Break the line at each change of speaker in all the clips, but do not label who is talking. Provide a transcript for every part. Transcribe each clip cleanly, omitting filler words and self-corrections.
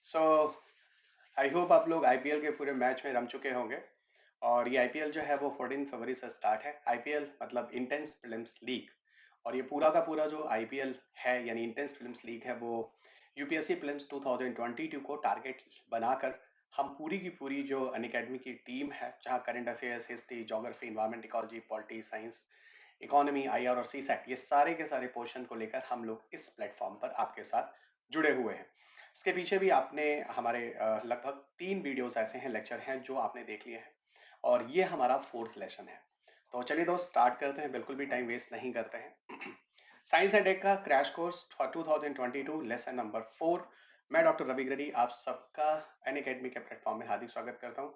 So I hope आप लोग IPL के पूरे मैच में रम चुके होंगे। और ये आईपीएल जो है वो 14 फरवरी से स्टार्ट है। आईपीएल मतलब इंटेंस फिल्म्स लीग। और ये पूरा का पूरा जो आईपीएल है यानी इंटेंस फिल्म्स लीग है वो यूपीएससी फिल्म्स 2022 को टारगेट बनाकर हम पूरी की पूरी जो अनअकैडमी की टीम है, जहाँ current affairs, history, geography, environment, ecology, polity, science, economy, IR और सीसैट, ये सारे के सारे पोर्शन को लेकर हम लोग इस प्लेटफॉर्म पर आपके साथ जुड़े हुए हैं। इसके पीछे भी आपने हमारे लगभग 3 वीडियोस ऐसे हैं, लेक्चर हैं जो आपने देख लिए हैं। और ये हमारा फोर्थ लेसन है। तो चलिए दोस्त स्टार्ट करते हैं, बिल्कुल भी टाइम वेस्ट नहीं करते हैं। साइंस एंड टेक का crash course for 2022 lesson number 4। मैं डॉक्टर रवि गिरी आप सबका अनअकैडमी के प्लेटफॉर्म में हार्दिक स्वागत करता हूँ।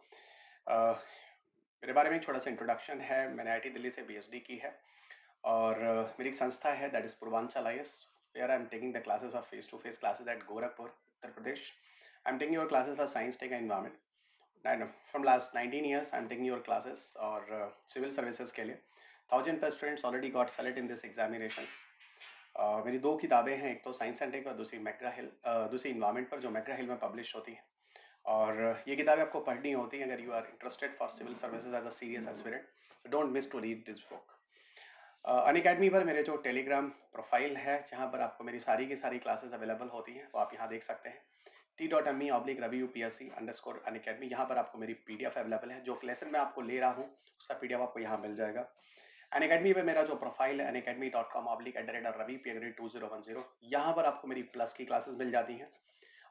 मेरे बारे में एक छोटा सा इंट्रोडक्शन है। मैंने आईटी दिल्ली से बीएसडी की है और मेरी एक संस्था है that is Purvanchal IAS, where I am taking the classes of face to face classes at Gorakhpur, Uttar Pradesh. I am taking your classes for science tech and environment. And from last 19 years I'm taking your classes और civil services के लिए 1000+ students already got select in this examinations। मेरी 2 किताबें हैं, एक तो science and take और दूसरी मैकग्रा हिल, दूसरी इन्वायरमेंट पर, जो मैकग्रा हिल में पब्लिश होती है। और ये किताबें आपको पढ़नी होती हैं अगर you are interested for civil services as a serious aspirant. Don't miss to read this book. Unacademy पर मेरे जो टेलीग्राम प्रोफाइल है जहाँ पर आपको मेरी सारी की सारी क्लासेस अवेलेबल होती हैं वो आप यहाँ देख सकते हैं। t.me/ravi_upsc_unacademy, यहाँ पर आपको मेरी पीडीएफ अवेलेबल है। जो लेसन मैं आपको ले रहा हूँ उसका पीडीएफ आपको यहाँ मिल जाएगा। अनअकैडमी पे मेरा जो प्रोफाइल है unacademy.com/ravi2010, यहाँ पर आपको मेरी प्लस की क्लासेस मिल जाती हैं।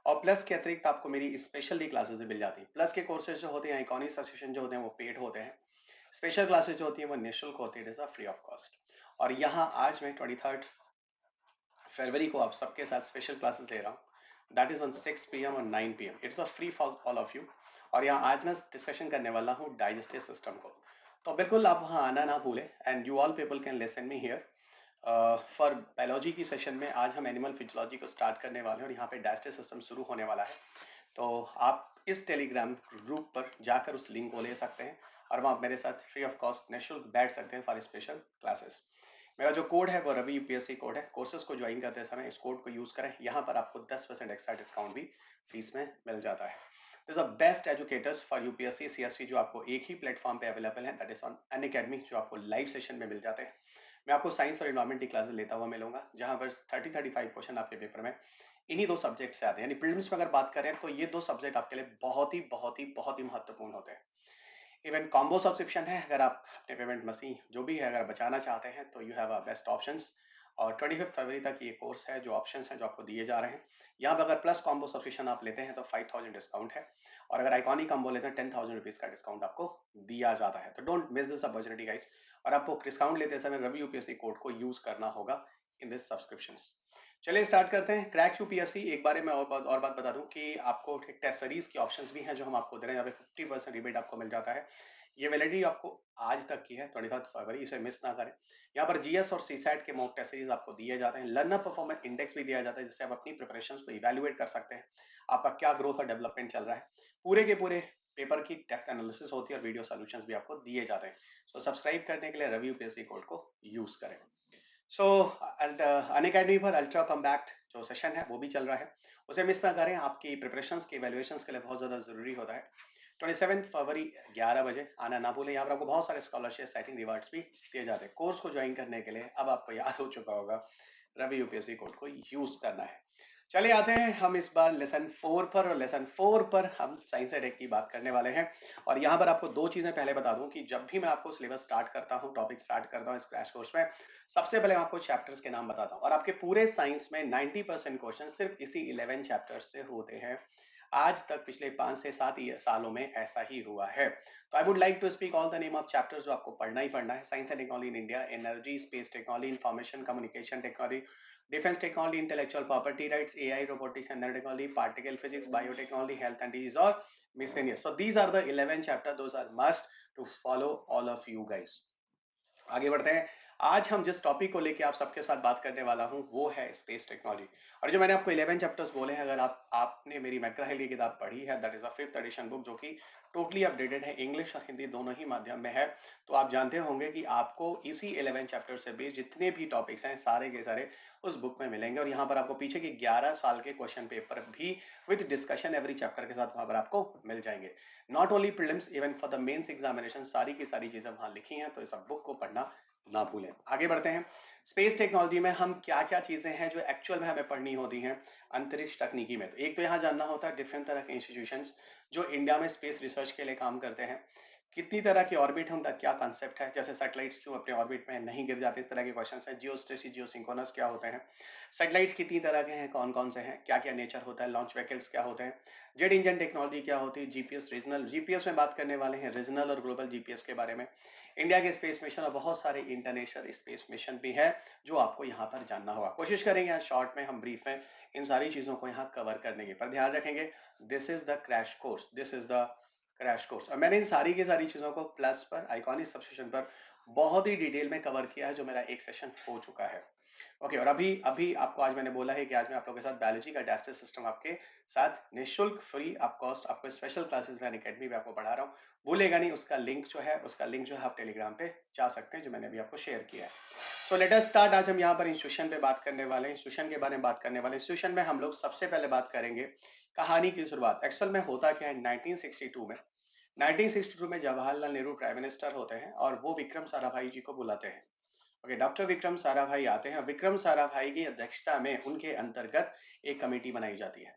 और प्लस के अतिरिक्त आपको मेरी स्पेशली क्लासेस भी मिल जाती हैं। प्लस के कोर्सेज जो होते हैं, इकोनॉमिक सेक्शन जो होते हैं वो पेड होते हैं। स्पेशल क्लासेज जो होती हैं वो निःशुल्क होती है, it is a free of cost. और यहाँ आज मैं 23 फरवरी को आप सबके साथ स्पेशल क्लासेस ले रहा हूँ, दैट इज ऑन 6 PM और 9 PM। It's a free for all of you. और यहाँ आज मैं डिस्कशन करने वाला हूँ डाइजेस्टिव सिस्टम को। तो बिल्कुल आप वहाँ आना ना भूलें and you all people can listen me here. For biology की सेशन में आज हम एनिमल फिजियोलॉजी को स्टार्ट करने वाले हैं और यहाँ पे डाइजेस्टिव सिस्टम शुरू होने वाला है। तो आप इस टेलीग्राम ग्रुप पर जाकर उस लिंक को ले सकते हैं और वहाँ मेरे साथ फ्री ऑफ कॉस्ट निःशुल्क बैठ सकते हैं फॉर स्पेशल क्लासेस। मेरा जो कोड है वो रवि यूपीएससी कोड है। कोर्सेज को ज्वाइन करते समय इस कोड को यूज करें, यहाँ पर आपको 10% एक्स्ट्रा डिस्काउंट भी फीस में मिल जाता है। This are best educators for UPSC CSC जो आपको एक ही प्लेटफॉर्म पे अवेलेबल है, दैट इज ऑन अनअकैडमी, जो आपको लाइव सेशन में मिल जाते हैं। मैं आपको साइंस और इन्वायरमेंट की क्लासेस लेता हुआ मिलूंगा, जहां पर 30-35 क्वेश्चन आपके पेपर में इन्हीं 2 सब्जेक्ट से आते हैं। यानी प्रीलिम्स में अगर बात करें तो ये 2 सब्जेक्ट आपके लिए बहुत ही महत्वपूर्ण होते हैं। इवन कॉम्बो सब्सक्रिप्शन है, अगर आप अपने पेमेंट मसीह जो भी है अगर बचाना चाहते हैं तो you have a best options. और 25 फरवरी तक ये कोर्स है, जो ऑप्शंस हैं जो आपको दिए जा रहे हैं। यहाँ पर अगर प्लस कॉम्बो सब्सक्रिप्शन आप लेते हैं तो 5000 डिस्काउंट है, और अगर आइकॉनिक कॉम्बो लेते हैं 10,000 रुपीज़ का डिस्काउंट आपको दिया जाता है। तो don't miss this opportunity guys. और आपको डिस्काउंट लेते समय रवि यूपीएससी कोड को यूज करना होगा इन दिस सब्सक्रिप्शंस। चलिए स्टार्ट करते हैं। क्रैक यूपीएससी, एक बारे में और बात बता दूं कि आपको एक टेस्ट सीरीज की ऑप्शंस भी हैं जो हम आपको दे रहे हैं, यहाँ पे 50% रिबेट आपको मिल जाता है। ये वैलिडिटी आपको आज तक की है, 23 फरवरी, इसे मिस ना करें। यहाँ पर जीएस और सीसैट के मॉक टेस्ट सीरीज आपको दिए जाते हैं। लर्नर परफॉर्मेंस इंडेक्स भी दिया जाता है, जिससे आप अपनी प्रिपरेशन को इवेल्युएट कर सकते हैं, आपका क्या ग्रोथ और डेवलपमेंट चल रहा है। पूरे के पूरे पेपर की डेप्थ एनालिसिस होती है और वीडियो सॉल्यूशंस भी आपको दिए जाते हैं। तो सब्सक्राइब करने के लिए रवि यूपीएससी कोड को यूज करें। सो अनअकैडमी पर अल्ट्रा कम्पैक्ट जो सेशन है वो भी चल रहा है, उसे मिस ना करें। आपकी प्रिपरेशंस के इवैल्यूएशंस के लिए बहुत ज़्यादा ज़रूरी होता है। 27 फरवरी 11 बजे आना ना भूलें। यहाँ पर आपको बहुत सारे स्कॉलरशिप सेटिंग रिवार्ड्स भी दिए जाते हैं। कोर्स को ज्वाइन करने के लिए अब आपको याद हो चुका होगा, रवि यूपीएससी कोड को यूज करना है। चलिए आते हैं हम इस बार लेसन 4 पर, और लेसन 4 पर हम साइंस एंड टेक की बात करने वाले हैं। और यहाँ पर आपको 2 चीजें पहले बता दूं कि जब भी मैं आपको सिलेबस स्टार्ट करता हूँ, टॉपिक स्टार्ट करता हूँ इस क्रैश कोर्स में, सबसे पहले मैं आपको चैप्टर्स के नाम बताता हूँ। और आपके पूरे साइंस में 90% क्वेश्चन सिर्फ इसी 11 चैप्टर्स से होते हैं। आज तक पिछले 5 से 7 सालों में ऐसा ही हुआ है। तो I would like to speak all the name of chapters जो आपको पढ़ना ही पढ़ना है। Science and technology in India, energy, space technology, information communication technology, defence technology, intellectual property rights, AI, robotics and technology, particle physics, biotechnology, health and disease और miscellaneous. So these are the 11 chapter, those are must to follow all of you guys. आगे बढ़ते हैं। आज हम जिस topic को लेके आप सबके साथ बात करने वाला हूं वो है स्पेस टेक्नोलॉजी। और जो मैंने आपको 11 चैप्टर्स बोले हैं, अगर आपने मेरी मैकग्रा-हिल की किताब पढ़ी है, that is a 5th addition book, जो कि टोटली अपडेटेड है, इंग्लिश और हिंदी दोनों ही माध्यम में है, तो आप जानते होंगे कि आपको इसी 11 चैप्टर से बेस्ड जितने भी टॉपिक्स हैं सारे के सारे उस बुक में मिलेंगे। और यहाँ पर आपको पीछे के 11 साल के क्वेश्चन पेपर भी विद डिस्कशन एवरी चैप्टर के साथ वहां पर आपको मिल जाएंगे। Not only prelims, even for the mains examination सारी की सारी चीजें वहां लिखी हैं, तो इस बुक को पढ़ना ना भूलें। आगे बढ़ते हैं। स्पेस टेक्नोलॉजी में हम क्या क्या चीजें हैं जो एक्चुअल में हमें पढ़नी होती हैं अंतरिक्ष तकनीकी में। तो एक तो यहाँ जानना होता है डिफरेंट तरह के इंस्टीट्यूशंस जो इंडिया में स्पेस रिसर्च के लिए काम करते हैं, कितनी तरह की ऑर्बिट है, उनका क्या कंसेप्ट है, जैसे सैटेलाइट्स क्यों अपने ऑर्बिट में नहीं गिर जाते, इस तरह के क्वेश्चंस हैं। जियोस्टेसी जियोसिंक्रोनस क्या होते हैं, सैटेलाइट्स कितनी तरह के हैं, कौन कौन से हैं, क्या क्या नेचर होता है, लॉन्च व्हीकल्स क्या होते हैं, जेट इंजन टेक्नोलॉजी क्या होती है, जीपीएस रीजनल, जीपीएस में बात करने वाले हैं रीजनल और ग्लोबल जीपीएस के बारे में, इंडिया के स्पेस मिशन और बहुत सारे इंटरनेशनल स्पेस मिशन भी है जो आपको यहाँ पर जानना होगा। कोशिश करेंगे यहाँ शॉर्ट में, हम ब्रीफ में इन सारी चीजों को यहाँ कवर करने की, पर ध्यान रखेंगे this is the crash course, this is the crash course. और मैंने इन सारी की सारी चीजों को प्लस पर, आइकॉनिक सब्सक्रिप्शन पर बहुत ही डिटेल में कवर किया है, जो मेरा एक सेशन हो चुका है। ओके, और अभी अभी आपको आज मैंने बोला है कि आज मैं आप लोगों के साथ बायोलॉजी का डाइजेस्टिव सिस्टम आपके साथ निःशुल्क फ्री ऑफ कॉस्ट आपको स्पेशल क्लासेस में अकेडमी में आपको पढ़ा रहा हूँ। भूलेगा नहीं, उसका लिंक जो है आप टेलीग्राम पे जा सकते हैं, जो मैंने अभी आपको शेयर किया है। So let us start. आज हम यहाँ पर इंस्टीट्यूशन पे बात करने वाले हैं, इंस्टीट्यूशन के बारे में बात करने वाले हैं। इंस्टीट्यूशन में हम लोग सबसे पहले बात करेंगे कहानी की शुरुआत। एक्चुअल में होता क्या है, 1962 में जवाहरलाल नेहरू प्राइम मिनिस्टर होते हैं और वो विक्रम साराभाई जी को बुलाते हैं। ओके, डॉक्टर विक्रम साराभाई आते हैं। विक्रम साराभाई की अध्यक्षता में उनके अंतर्गत एक कमेटी बनाई जाती है।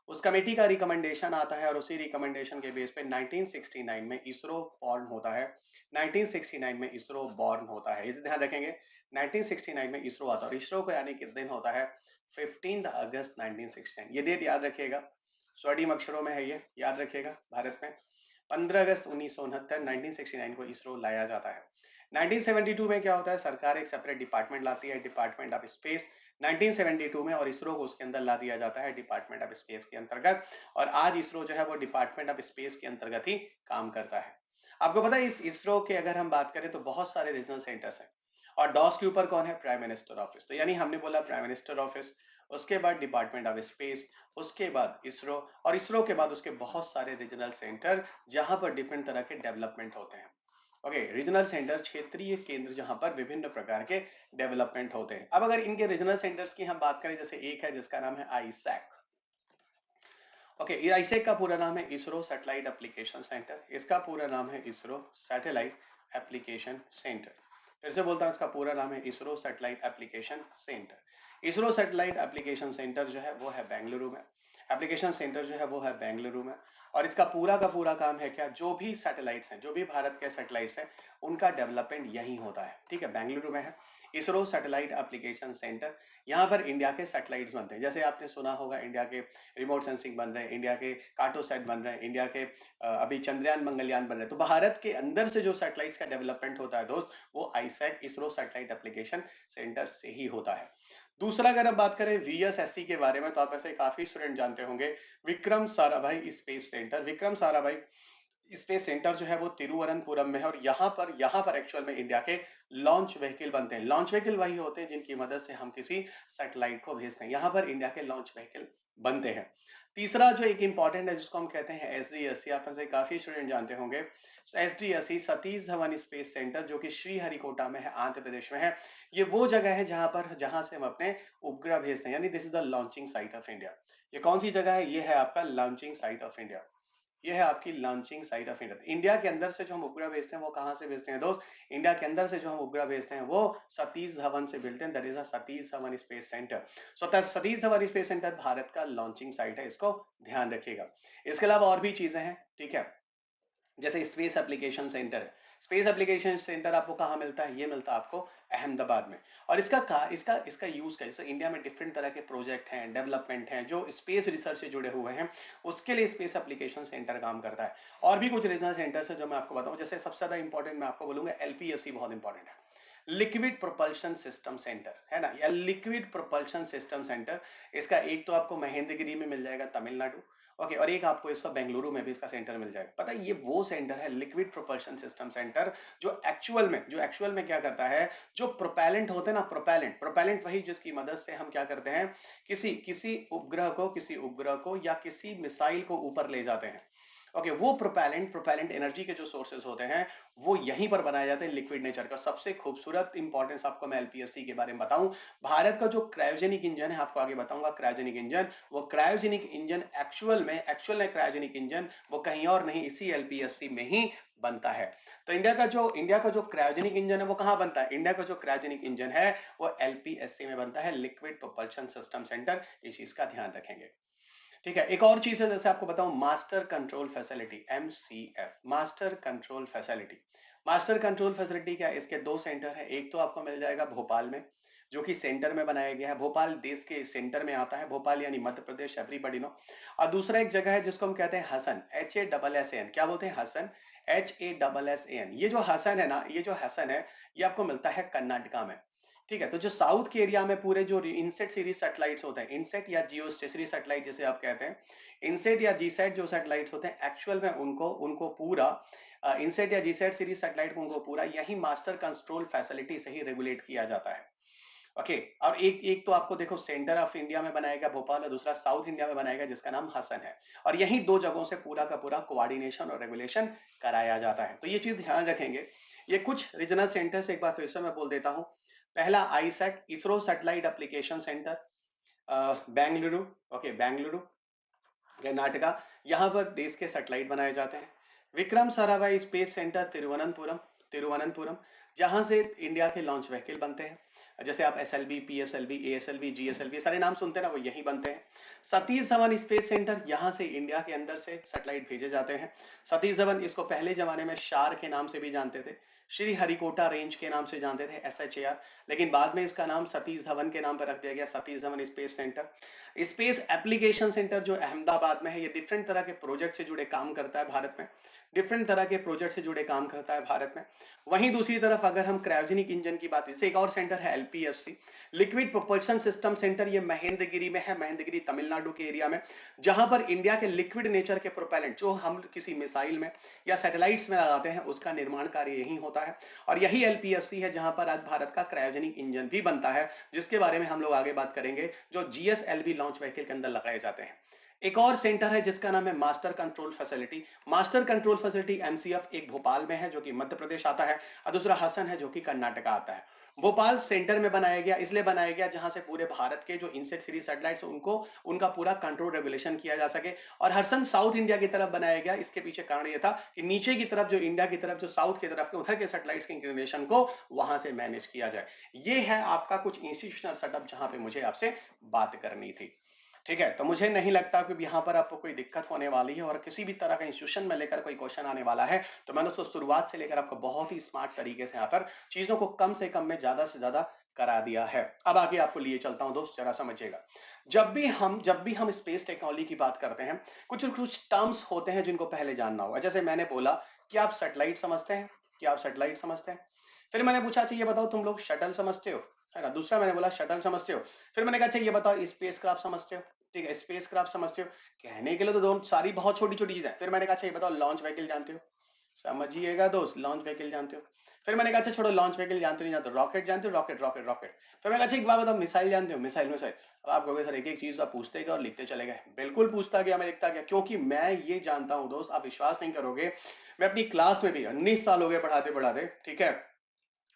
उस कमेटी का रिकमेंडेशन आता है और उसी रिकमेंडेशन के बेस पे 1969 में इसरो फॉर्म होता है। 1969 में इसरो बॉर्न होता है, इसे ध्यान रखेंगे। 1969 में इसरो आता है और इसरो को यानी कि दिन होता है 15 अगस्त 1969। ये डेट याद रखिएगा, स्वर्णिम अक्षरों में है, ये याद रखिएगा। भारत में 15 अगस्त 1969 को इसरो लाया जाता है। 1972 में क्या होता है, सरकार एक सेपरेट डिपार्टमेंट लाती है, डिपार्टमेंट ऑफ स्पेस 1972 में, और इसरो को उसके अंदर ला दिया जाता है डिपार्टमेंट ऑफ स्पेस के अंतर्गत। और आज इसरो जो है वो डिपार्टमेंट ऑफ स्पेस के अंतर्गत ही काम करता है। आपको पता है इस इसरो के अगर हम बात करें तो बहुत सारे रीजनल सेंटर्स हैं, और डॉस के ऊपर कौन है, प्राइम मिनिस्टर ऑफिस। तो यानी हमने बोला प्राइम मिनिस्टर ऑफिस, उसके बाद डिपार्टमेंट ऑफ स्पेस, उसके बाद इसरो, और इसरो के बाद उसके बहुत सारे रीजनल सेंटर जहां पर डिफरेंट तरह के डेवलपमेंट होते हैं। ओके, रीजनल सेंटर क्षेत्रीय केंद्र जहां पर विभिन्न प्रकार के डेवलपमेंट होते हैं। अब अगर इनके रीजनल सेंटर्स की हम बात करें, जैसे एक है जिसका नाम है आईसैक। ओके, ये आईसैक का पूरा नाम है इसरो सैटेलाइट एप्लीकेशन सेंटर। इसका पूरा नाम है इसरो सैटेलाइट एप्लीकेशन सेंटर। फिर से बोलता हूँ, इसका पूरा नाम है ISRO satellite application centre. ISRO satellite application centre जो है वो है बेंगलुरु में, एप्लीकेशन सेंटर जो है वो है बेंगलुरु में। और इसका पूरा का पूरा काम है क्या, जो भी सैटेलाइट्स हैं, जो भी भारत के सैटेलाइट्स हैं, उनका डेवलपमेंट यहीं होता है। ठीक है, बेंगलुरु में है इसरो सैटेलाइट एप्लीकेशन सेंटर। यहाँ पर इंडिया के सैटेलाइट्स बनते हैं, जैसे आपने सुना होगा इंडिया के रिमोट सेंसिंग बन रहे हैं, इंडिया के कार्टोसैट बन रहे हैं, इंडिया के अभी चंद्रयान मंगलयान बन रहे हैं। तो भारत के अंदर से जो सैटेलाइट्स का डेवलपमेंट होता है दोस्त, वो आईसैक इसरो सैटेलाइट एप्लीकेशन सेंटर से ही होता है। दूसरा, अगर हम बात करें वीएसएससी के बारे में, तो आप ऐसे काफी स्टूडेंट जानते होंगे Vikram Sarabhai space centre. Vikram Sarabhai space centre जो है वो तिरुवनंतपुरम में है, और यहाँ पर एक्चुअल में इंडिया के लॉन्च व्हीकल बनते हैं। लॉन्च व्हीकल वही होते हैं जिनकी मदद से हम किसी सैटेलाइट को भेजते हैं, यहाँ पर इंडिया के लॉन्च व्हीकल बनते हैं। तीसरा जो एक इंपॉर्टेंट है जिसको हम कहते हैं एसडीएससी, आप में से काफी स्टूडेंट जानते होंगे। SDSC Satish Dhawan space centre, जो कि श्रीहरिकोटा में है, आंध्र प्रदेश में है। ये वो जगह है जहां से हम अपने उपग्रह भेजते हैं, यानी this is the launching site of India. ये कौन सी जगह है, ये है आपका लॉन्चिंग साइट ऑफ इंडिया। ये है आपकी launching site of India. India के अंदर से जो हम उपग्रह भेजते हैं वो कहां से भेजते हैं दोस्त, इंडिया के अंदर से जो हम उपग्रह भेजते हैं वो सतीश धवन से भेजते हैं, that is a Satish Dhawan space centre. So Satish Dhawan space centre Bharat का लॉन्चिंग साइट है, इसको ध्यान रखिएगा। इसके अलावा और भी चीजें हैं, ठीक है, जैसे स्पेस एप्लीकेशन सेंटर है। स्पेस एप्लीकेशन सेंटर आपको कहाँ मिलता है, ये मिलता है आपको अहमदाबाद में। और इसका यूज क्या, जैसे इंडिया में डिफरेंट तरह के प्रोजेक्ट हैं, डेवलपमेंट हैं जो स्पेस रिसर्च से जुड़े हुए हैं, उसके लिए स्पेस एप्लीकेशन सेंटर काम करता है। और भी कुछ रीजनल सेंटर्स है जो मैं आपको बताऊं, जैसे सबसे ज्यादा इंपॉर्टेंट मैं आपको बोलूंगा एलपीएससी बहुत इंपॉर्टेंट है। लिक्विड प्रोपल्शन सिस्टम सेंटर है ना, या लिक्विड प्रोपल्शन सिस्टम सेंटर। इसका एक तो आपको महेंद्रगिरी में मिल जाएगा, तमिलनाडु। ओके, और एक आपको इसका बेंगलुरु में भी इसका सेंटर मिल जाएगा। पता है, ये वो सेंटर है लिक्विड प्रोपल्शन सिस्टम सेंटर जो एक्चुअल में क्या करता है, जो प्रोपेलेंट होते हैं ना, प्रोपेलेंट प्रोपेलेंट वही जिसकी मदद से हम क्या करते हैं, किसी किसी उपग्रह को या किसी मिसाइल को ऊपर ले जाते हैं। ओके, वो प्रोपेलेंट एनर्जी के जो सोर्सेस होते हैं वो यहीं पर बनाए जाते हैं लिक्विड नेचर का। सबसे खूबसूरत इंपॉर्टेंस आपको मैं एलपीएससी के बारे में बताऊं, भारत का जो क्रायोजेनिक इंजन है, आपको आगे बताऊंगा क्रायोजेनिक इंजन, वो क्रायोजेनिक इंजन एक्चुअल में क्रायोजेनिक इंजन वो कहीं और नहीं, इसी एलपीएससी में ही बनता है। तो इंडिया का जो क्रायोजेनिक इंजन है वो कहां बनता है, इंडिया का जो क्रायोजेनिक इंजन है वो एलपीएससी में बनता है, लिक्विड प्रोपल्शन सिस्टम सेंटर। इस चीज का ध्यान रखेंगे। ठीक है, एक और चीज है, जैसे आपको बताऊं, master control facility, MCF, master control facility क्या है, इसके दो सेंटर है। एक तो आपको मिल जाएगा भोपाल में, जो कि सेंटर में बनाया गया है, भोपाल देश के सेंटर में आता है, भोपाल यानी मध्य प्रदेश, एवरीबॉडी नो। और दूसरा एक जगह है जिसको हम कहते हैं हसन, HASSAN, क्या बोलते हैं, हसन, HASSAN। ये जो हसन है ये आपको मिलता है कर्नाटका में। ठीक है, तो जो साउथ के एरिया में पूरे जो इनसेट सीरीज सैटेलाइट्स होते हैं, इनसेट या जियो स्टेशनरी सैटेलाइट जिसे आप कहते हैं, इनसेट या जीसैट जो सैटेलाइट्स होते हैं, एक्चुअल में उनको उनको पूरा इनसेट या जीसैट सीरीज सैटेलाइट को उनको पूरा यही मास्टर कंट्रोल फैसिलिटी से ही रेगुलेट किया जाता है। ओके, और एक एक तो आपको देखो सेंटर ऑफ इंडिया में बनाएगा भोपाल, और दूसरा साउथ इंडिया में बनाएगा जिसका नाम हसन है। और यही दो जगहों से पूरा का पूरा कोऑर्डिनेशन और रेगुलेशन कराया जाता है। तो ये चीज ध्यान रखेंगे। ये कुछ रीजनल सेंटर्स एक बार फिर से मैं बोल देता हूँ। पहला ISAT, ISRO satellite application centre, Bengaluru. Okay, Bengaluru, Karnataka, यहाँ पर देश के सैटेलाइट बनाए जाते हैं। विक्रम साराभाई स्पेस सेंटर, तिरुवनंतपुरम, जहां से इंडिया के लॉन्च व्हीकल बनते हैं। जैसे आप SLV, PSLV, ASLV, GSLV सारे नाम सुनते हैं ना, वो यही बनते हैं। सतीश धवन स्पेस सेंटर, यहाँ से इंडिया के अंदर से सैटेलाइट भेजे जाते हैं। सतीश धवन, इसको पहले जमाने में शार के नाम से भी जानते थे, श्री हरिकोटा रेंज के नाम से जानते थे, SHAR, लेकिन बाद में इसका नाम सतीश धवन के नाम पर रख दिया गया, Satish Dhawan space centre. Space application centre जो अहमदाबाद में है, ये डिफरेंट तरह के प्रोजेक्ट से जुड़े काम करता है भारत में, डिफरेंट तरह के प्रोजेक्ट से जुड़े काम करता है भारत में। वहीं दूसरी तरफ अगर हम क्रायोजेनिक इंजन की बात, इससे एक और सेंटर है LPSC, liquid propulsion system centre, ये महेंद्रगिरी में है, महेंद्रगिरी तमिलनाडु के एरिया में, जहां पर इंडिया के लिक्विड नेचर के प्रोपेलेंट जो हम किसी मिसाइल में या सैटेलाइट्स में लगाते हैं उसका निर्माण कार्य यही होता है। और यही एलपीएससी है जहां पर आज भारत का क्रायोजेनिक इंजन भी बनता है, जिसके बारे में हम लोग आगे बात करेंगे, जो जीएसएलवी लॉन्च व्हीकल के अंदर लगाए जाते हैं। एक और सेंटर है जिसका नाम है master control facility, master control facility MCF, एक भोपाल में है जो कि मध्य प्रदेश आता है, और दूसरा हसन है जो कि कर्नाटका आता है। भोपाल सेंटर में बनाया गया, इसलिए बनाया गया जहां से पूरे भारत के जो इनसेट सीरीज सैटेलाइट्स उनको उनका पूरा कंट्रोल रेगुलेशन किया जा सके। और हसन साउथ इंडिया की तरफ बनाया गया, इसके पीछे कारण यह था कि नीचे की तरफ जो इंडिया की तरफ जो साउथ की तरफ के उधर के सैटेलाइट्स के इंक्लिनेशन को वहां से मैनेज किया जाए। ये है आपका कुछ इंस्टीट्यूशनल सेटअप जहां पे मुझे आपसे बात करनी थी। ठीक है, तो मुझे नहीं लगता कि यहाँ पर आपको कोई दिक्कत होने वाली है, और किसी भी तरह का इंस्टीट्यूशन में लेकर कोई क्वेश्चन आने वाला है तो मैंने उसको शुरुआत से लेकर आपको बहुत ही स्मार्ट तरीके से यहाँ पर चीजों को कम से कम में ज्यादा से ज्यादा करा दिया है। अब आगे आपको लिए चलता हूं दोस्त, जरा समझिएगा। जब भी हम स्पेस टेक्नोलॉजी की बात करते हैं, कुछ कुछ टर्म्स होते हैं जिनको पहले जानना होगा। जैसे मैंने बोला कि आप सैटेलाइट समझते हैं, फिर मैंने पूछा अच्छा ये बताओ तुम लोग शटल समझते हो, है ना, दूसरा मैंने बोला शटल समझते हो। फिर मैंने कहा अच्छा ये बताओ स्पेस क्राफ्ट समझते हो, ठीक है, स्पेस क्राफ्ट समझते हो। कहने के लिए तो दोनों सारी बहुत छोटी छोटी चीजें। फिर मैंने कहा अच्छा ये बताओ लॉन्च व्हीकल जानते हो, समझिएगा दोस्त, लॉन्च व्हीकल जानते हो। फिर मैंने कहा अच्छा छोड़ो लॉन्च व्हीकल जानते हो, नहीं जानते हो, रॉकेट जानते हो, रॉकेट। फिर मैंने कहा अच्छा एक बात बताओ मिसाइल जानते हो, मिसाइल। अब आप कहोगे सर एक एक चीज आप पूछते गए और लिखते चले गए। बिल्कुल पूछता गया, मैं लिखता गया, क्योंकि मैं ये जानता हूं दोस्त, आप विश्वास नहीं करोगे, मैं अपनी क्लास में भी 19 साल हो गए पढ़ाते पढ़ाते, ठीक है,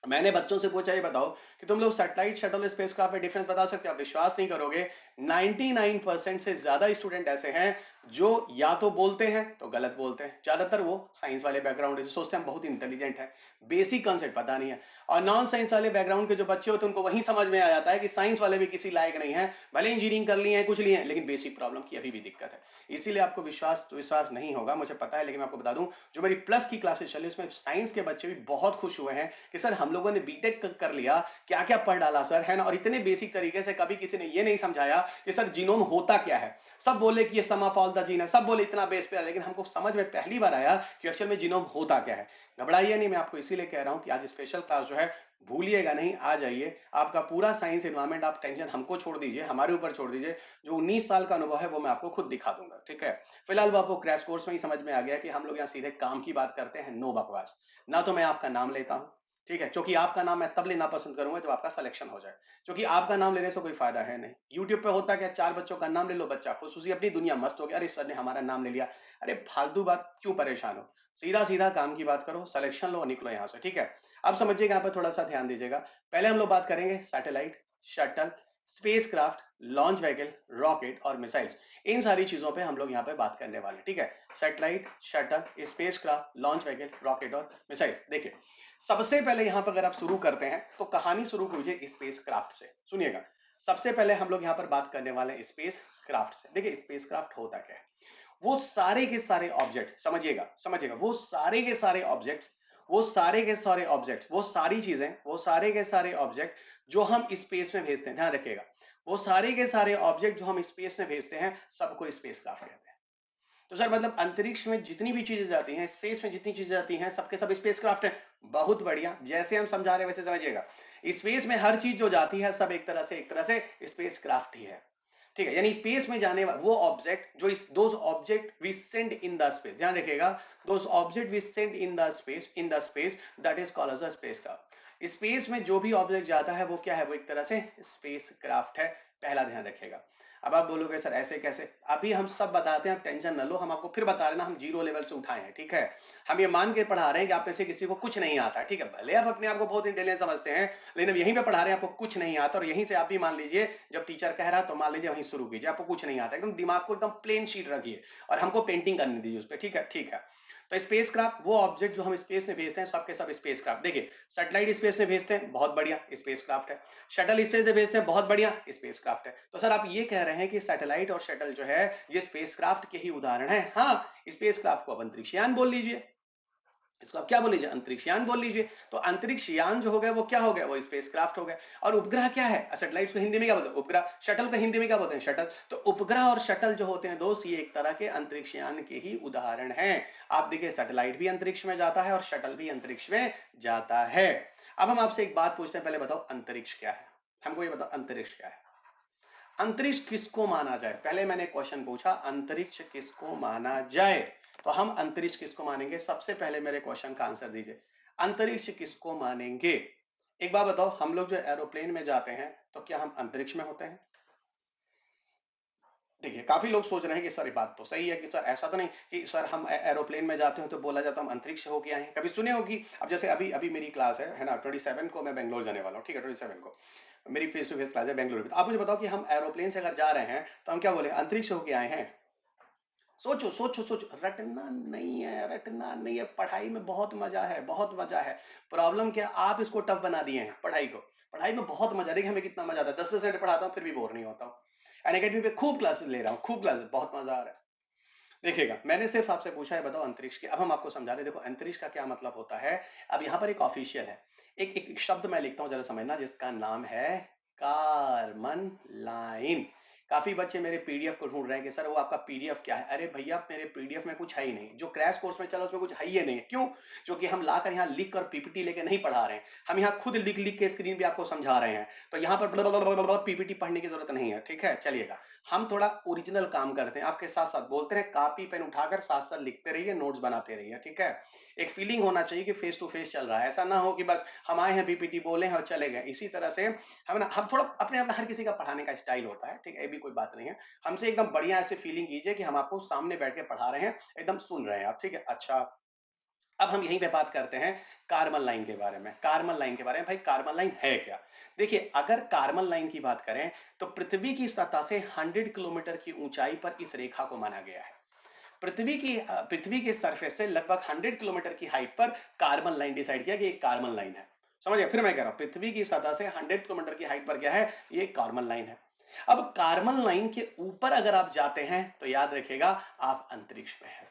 मैंने बच्चों से पूछा ये बताओ कि तुम लोग सैटेलाइट शटल स्पेसक्राफ्ट में डिफरेंस बता सकते हो। आप विश्वास नहीं करोगे, 99% से ज्यादा स्टूडेंट ऐसे हैं जो या तो बोलते हैं तो गलत बोलते हैं, ज्यादातर वो साइंस वाले बैकग्राउंड से सोचते हैं बहुत इंटेलिजेंट है, बेसिक कॉन्सेप्ट पता नहीं है। और नॉन साइंस वाले बैकग्राउंड के जो बच्चे होते हैं उनको वही समझ में आ जाता है कि साइंस वाले भी किसी लायक नहीं है, भले इंजीनियरिंग कर लिए हैं कुछ लिए हैं, लेकिन बेसिक प्रॉब्लम की अभी भी दिक्कत है। इसीलिए आपको विश्वास नहीं होगा, मुझे पता है, लेकिन मैं आपको बता दूं, जो मेरी प्लस की क्लासेस चली उसमें साइंस के बच्चे भी बहुत खुश हुए हैं कि सर हम लोगों ने बीटेक कर लिया, क्या क्या पढ़ डाला सर, है ना, और इतने बेसिक तरीके से कभी किसी ने ये नहीं समझाया कि सर जीनोम होता क्या है। सब बोले कि ये सम ऑफ ऑल द जीन है, सब बोले इतना बेस पे है, लेकिन हमको समझ में पहली बार आया कि एक्चुअल में जीनोम होता क्या है। घबराइए नहीं, मैं आपको इसीलिए कह रहा हूं कि आज स्पेशल क्लास जो है भूलिएगा नहीं, आ जाइए। आपका पूरा साइंस एनवायरनमेंट आप टेंशन हमको छोड़ दीजिए, हमारे ऊपर छोड़ दीजिए। जो 19 साल का अनुभव है वो मैं आपको खुद दिखा दूंगा, ठीक है। फिलहाल वो आपको क्रैश कोर्स में ही समझ में आ गया कि हम लोग यहाँ सीधे काम की बात करते हैं, नो बकवास। ना तो मैं आपका नाम लेता हूँ, ठीक है, क्योंकि आपका नाम मैं तब लेना पसंद करूंगा जब आपका सिलेक्शन हो जाए, क्योंकि आपका नाम लेने से कोई फायदा है नहीं। यूट्यूब पे होता क्या, 4 बच्चों का नाम ले लो, बच्चा खुश, उसी अपनी दुनिया मस्त हो गया, अरे सर ने हमारा नाम ले लिया। अरे फालतू बात क्यों परेशान हो, सीधा सीधा काम की बात करो, सिलेक्शन लो और निकलो यहाँ से, ठीक है। अब समझिएगा, यहाँ पर थोड़ा सा ध्यान दीजिएगा। पहले हम लोग बात करेंगे satellite, shuttle, spacecraft, launch vehicle, rocket और मिसाइल्स। इन सारी चीजों पे हम लोग यहाँ पे बात करने वाले हैं, ठीक है। Satellite, shuttle, spacecraft, launch vehicle, rocket और मिसाइल्स। देखिए, सबसे पहले यहाँ पर अगर आप शुरू करते हैं तो कहानी शुरू कीजिए स्पेसक्राफ्ट से, सुनिएगा। सबसे पहले हम लोग यहाँ पर बात करने वाले हैं स्पेस क्राफ्ट से। देखिए स्पेसक्राफ्ट होता क्या है, वो सारे के सारे ऑब्जेक्ट, समझिएगा समझिएगा, वो सारे के सारे ऑब्जेक्ट, वो सारे के सारे ऑब्जेक्ट, वो सारी चीजें, वो सारे के सारे ऑब्जेक्ट जो हम स्पेस में भेजते हैं, ध्यान रखिएगा, वो सारे के सारे ऑब्जेक्ट जो हम स्पेस में भेजते हैं सबको स्पेसक्राफ्ट कहते हैं। तो सर मतलब अंतरिक्ष में जितनी भी चीजें जाती हैं, स्पेस में जितनी चीजें जाती हैं, सबके सब स्पेसक्राफ्ट है। बहुत बढ़िया, जैसे हम समझा रहे हैं वैसे समझिएगा। स्पेस में हर चीज जो जाती है सब एक तरह से स्पेसक्राफ्ट ही है, ठीक है। यानी स्पेस में जाने वो ऑब्जेक्ट जो इस those object we send in the space, ध्यान रखिएगा, those object we send in the space that is called as a spacecraft. Space में जो भी ऑब्जेक्ट जाता है वो क्या है, वो एक तरह से स्पेसक्राफ्ट है, पहला ध्यान रखिएगा। अब आप बोलोगे सर ऐसे कैसे, अभी हम सब बताते हैं, आप टेंशन न लो, हम आपको फिर बता रहे हैं ना, हम जीरो लेवल से उठाए हैं, ठीक है। हम ये मान के पढ़ा रहे हैं कि आप में से किसी को कुछ नहीं आता, ठीक है, भले आप अपने आप को बहुत इंटेलिजेंट समझते हैं, लेकिन अब यहीं पे पढ़ा रहे हैं आपको कुछ नहीं आता, और यहीं से आप भी मान लीजिए जब टीचर कह रहा है तो मान लीजिए वहीं शुरू कीजिए, आपको कुछ नहीं आता, एकदम दिमाग को एकदम प्लेन शीट रखिए और हमको पेंटिंग करने दीजिए उस पर, ठीक है, ठीक है। तो स्पेसक्राफ्ट वो ऑब्जेक्ट जो हम स्पेस में भेजते हैं सबके सब स्पेसक्राफ्ट। देखिए सैटेलाइट स्पेस में भेजते हैं, बहुत बढ़िया, स्पेसक्राफ्ट है। शटल स्पेस में भेजते हैं, बहुत बढ़िया, स्पेसक्राफ्ट है। तो सर आप ये कह रहे हैं कि सैटेलाइट और शटल जो है ये स्पेसक्राफ्ट के ही उदाहरण है? हाँ, स्पेसक्राफ्ट को आप अंतरिक्षयान बोल लीजिए, इसको आप क्या बोल लीजिए, अंतरिक्षयान बोल लीजिए। तो अंतरिक्षयान जो हो गया वो क्या हो गया, वो स्पेसक्राफ्ट हो गया। और उपग्रह क्या है, सैटेलाइट को हिंदी में क्या बोलते हैं, उपग्रह। शटल को हिंदी में क्या बोलते हैं, शटल। तो उपग्रह और शटल जो होते हैं दोस्त, ये एक तरह के अंतरिक्षयान के ही उदाहरण हैं। आप देखिए सैटेलाइट भी अंतरिक्ष में जाता है और शटल भी अंतरिक्ष में जाता है। अब हम आपसे एक बात पूछते हैं, पहले बताओ अंतरिक्ष क्या है, हमको ये बताओ अंतरिक्ष क्या है। अंतरिक्ष किसको माना जाए, पहले मैंने क्वेश्चन पूछा अंतरिक्ष किसको माना जाए, तो हम अंतरिक्ष किसको मानेंगे, सबसे पहले मेरे क्वेश्चन का आंसर दीजिए, अंतरिक्ष किसको मानेंगे। एक बात बताओ, हम लोग जो एरोप्लेन में जाते हैं तो क्या हम अंतरिक्ष में होते हैं? देखिए काफी लोग सोच रहे हैं कि सर ये बात तो सही है कि सर ऐसा तो नहीं कि सर हम एरोप्लेन में जाते हैं तो बोला जाता हम अंतरिक्ष हो गया है, कभी सुने होगी। अब जैसे अभी अभी मेरी क्लास है ना, 27 को मैं बेंगलोर जाने वाला हूँ, ठीक है, 27 को मेरी फेस टू फेस क्लास है बेंगलोर में। तो आप मुझे बताओ कि हम एरोप्लेन से अगर जा रहे हैं तो हम क्या बोले, अंतरिक्ष होके आए हैं। सोचो सोचो सोचो, रटना नहीं है, रटना नहीं है, पढ़ाई में बहुत मजा है, बहुत मजा है। प्रॉब्लम क्या, आप इसको टफ बना दिए हैं पढ़ाई को। पढ़ाई में बहुत मजा, देखिए हमें कितना मजा आता है, 10 से पढ़ाता हूँ फिर भी बोर नहीं होता हूँ। अनअकैडमी पे खूब क्लासेस ले रहा हूँ, खूब क्लासेस, बहुत मजा आ रहा है। देखिएगा मैंने सिर्फ आपसे पूछा है बताओ अंतरिक्ष की, अब हम आपको समझा रहे हैं। देखो अंतरिक्ष का क्या मतलब होता है, अब यहाँ पर एक ऑफिशियल है, एक शब्द मैं लिखता हूँ जरा समझना, जिसका नाम है कार्बन लाइन। काफी बच्चे मेरे पीडीएफ को ढूंढ रहे हैं कि सर वो आपका पीडीएफ क्या है। अरे भैया मेरे पीडीएफ में कुछ है ही नहीं, जो क्रैश कोर्स में चला उसमें कुछ है ही नहीं। क्यों? क्योंकि हम लाकर यहाँ लिख कर पीपीटी लेके नहीं पढ़ा रहे हैं, हम यहाँ खुद लिख लिख के स्क्रीन पे आपको समझा रहे हैं। तो यहाँ पर पीपीटी पढ़ने की जरूरत नहीं है, ठीक है। चलिएगा हम थोड़ा ओरिजिनल काम करते हैं, आपके साथ साथ बोलते हैं, कॉपी पेन उठाकर साथ साथ लिखते रहिए, नोट्स बनाते रहिए, ठीक है। एक फीलिंग होना चाहिए कि फेस टू फेस चल रहा है, ऐसा ना हो कि बस हम आए हैं पीपीटी बोले हैं और चले गए। इसी तरह से हम थोड़ा अपने अपना, हर किसी का पढ़ाने का स्टाइल होता है, ठीक है, ये भी कोई बात नहीं है। हमसे एकदम बढ़िया ऐसे फीलिंग कीजिए कि हम आपको सामने बैठ के पढ़ा रहे हैं, एकदम सुन रहे हैं आप, ठीक है। अच्छा अब हम यहीं पे बात करते हैं कार्बन लाइन के बारे में। कार्बन लाइन के बारे में, भाई कार्बन लाइन है क्या। देखिए अगर कार्बन लाइन की बात करें तो पृथ्वी की सतह से 100 किलोमीटर की ऊंचाई पर इस रेखा को माना गया है। पृथ्वी के सरफेस से लगभग 100 किलोमीटर की हाइट पर कार्बन लाइन डिसाइड किया कि एक कार्बन लाइन है। समझ गए, फिर मैं कह रहा हूं पृथ्वी की सतह से 100 किलोमीटर की हाइट पर क्या है, ये कार्बन लाइन है। अब कार्बन लाइन के ऊपर अगर आप जाते हैं तो याद रखिएगा आप अंतरिक्ष में हैं।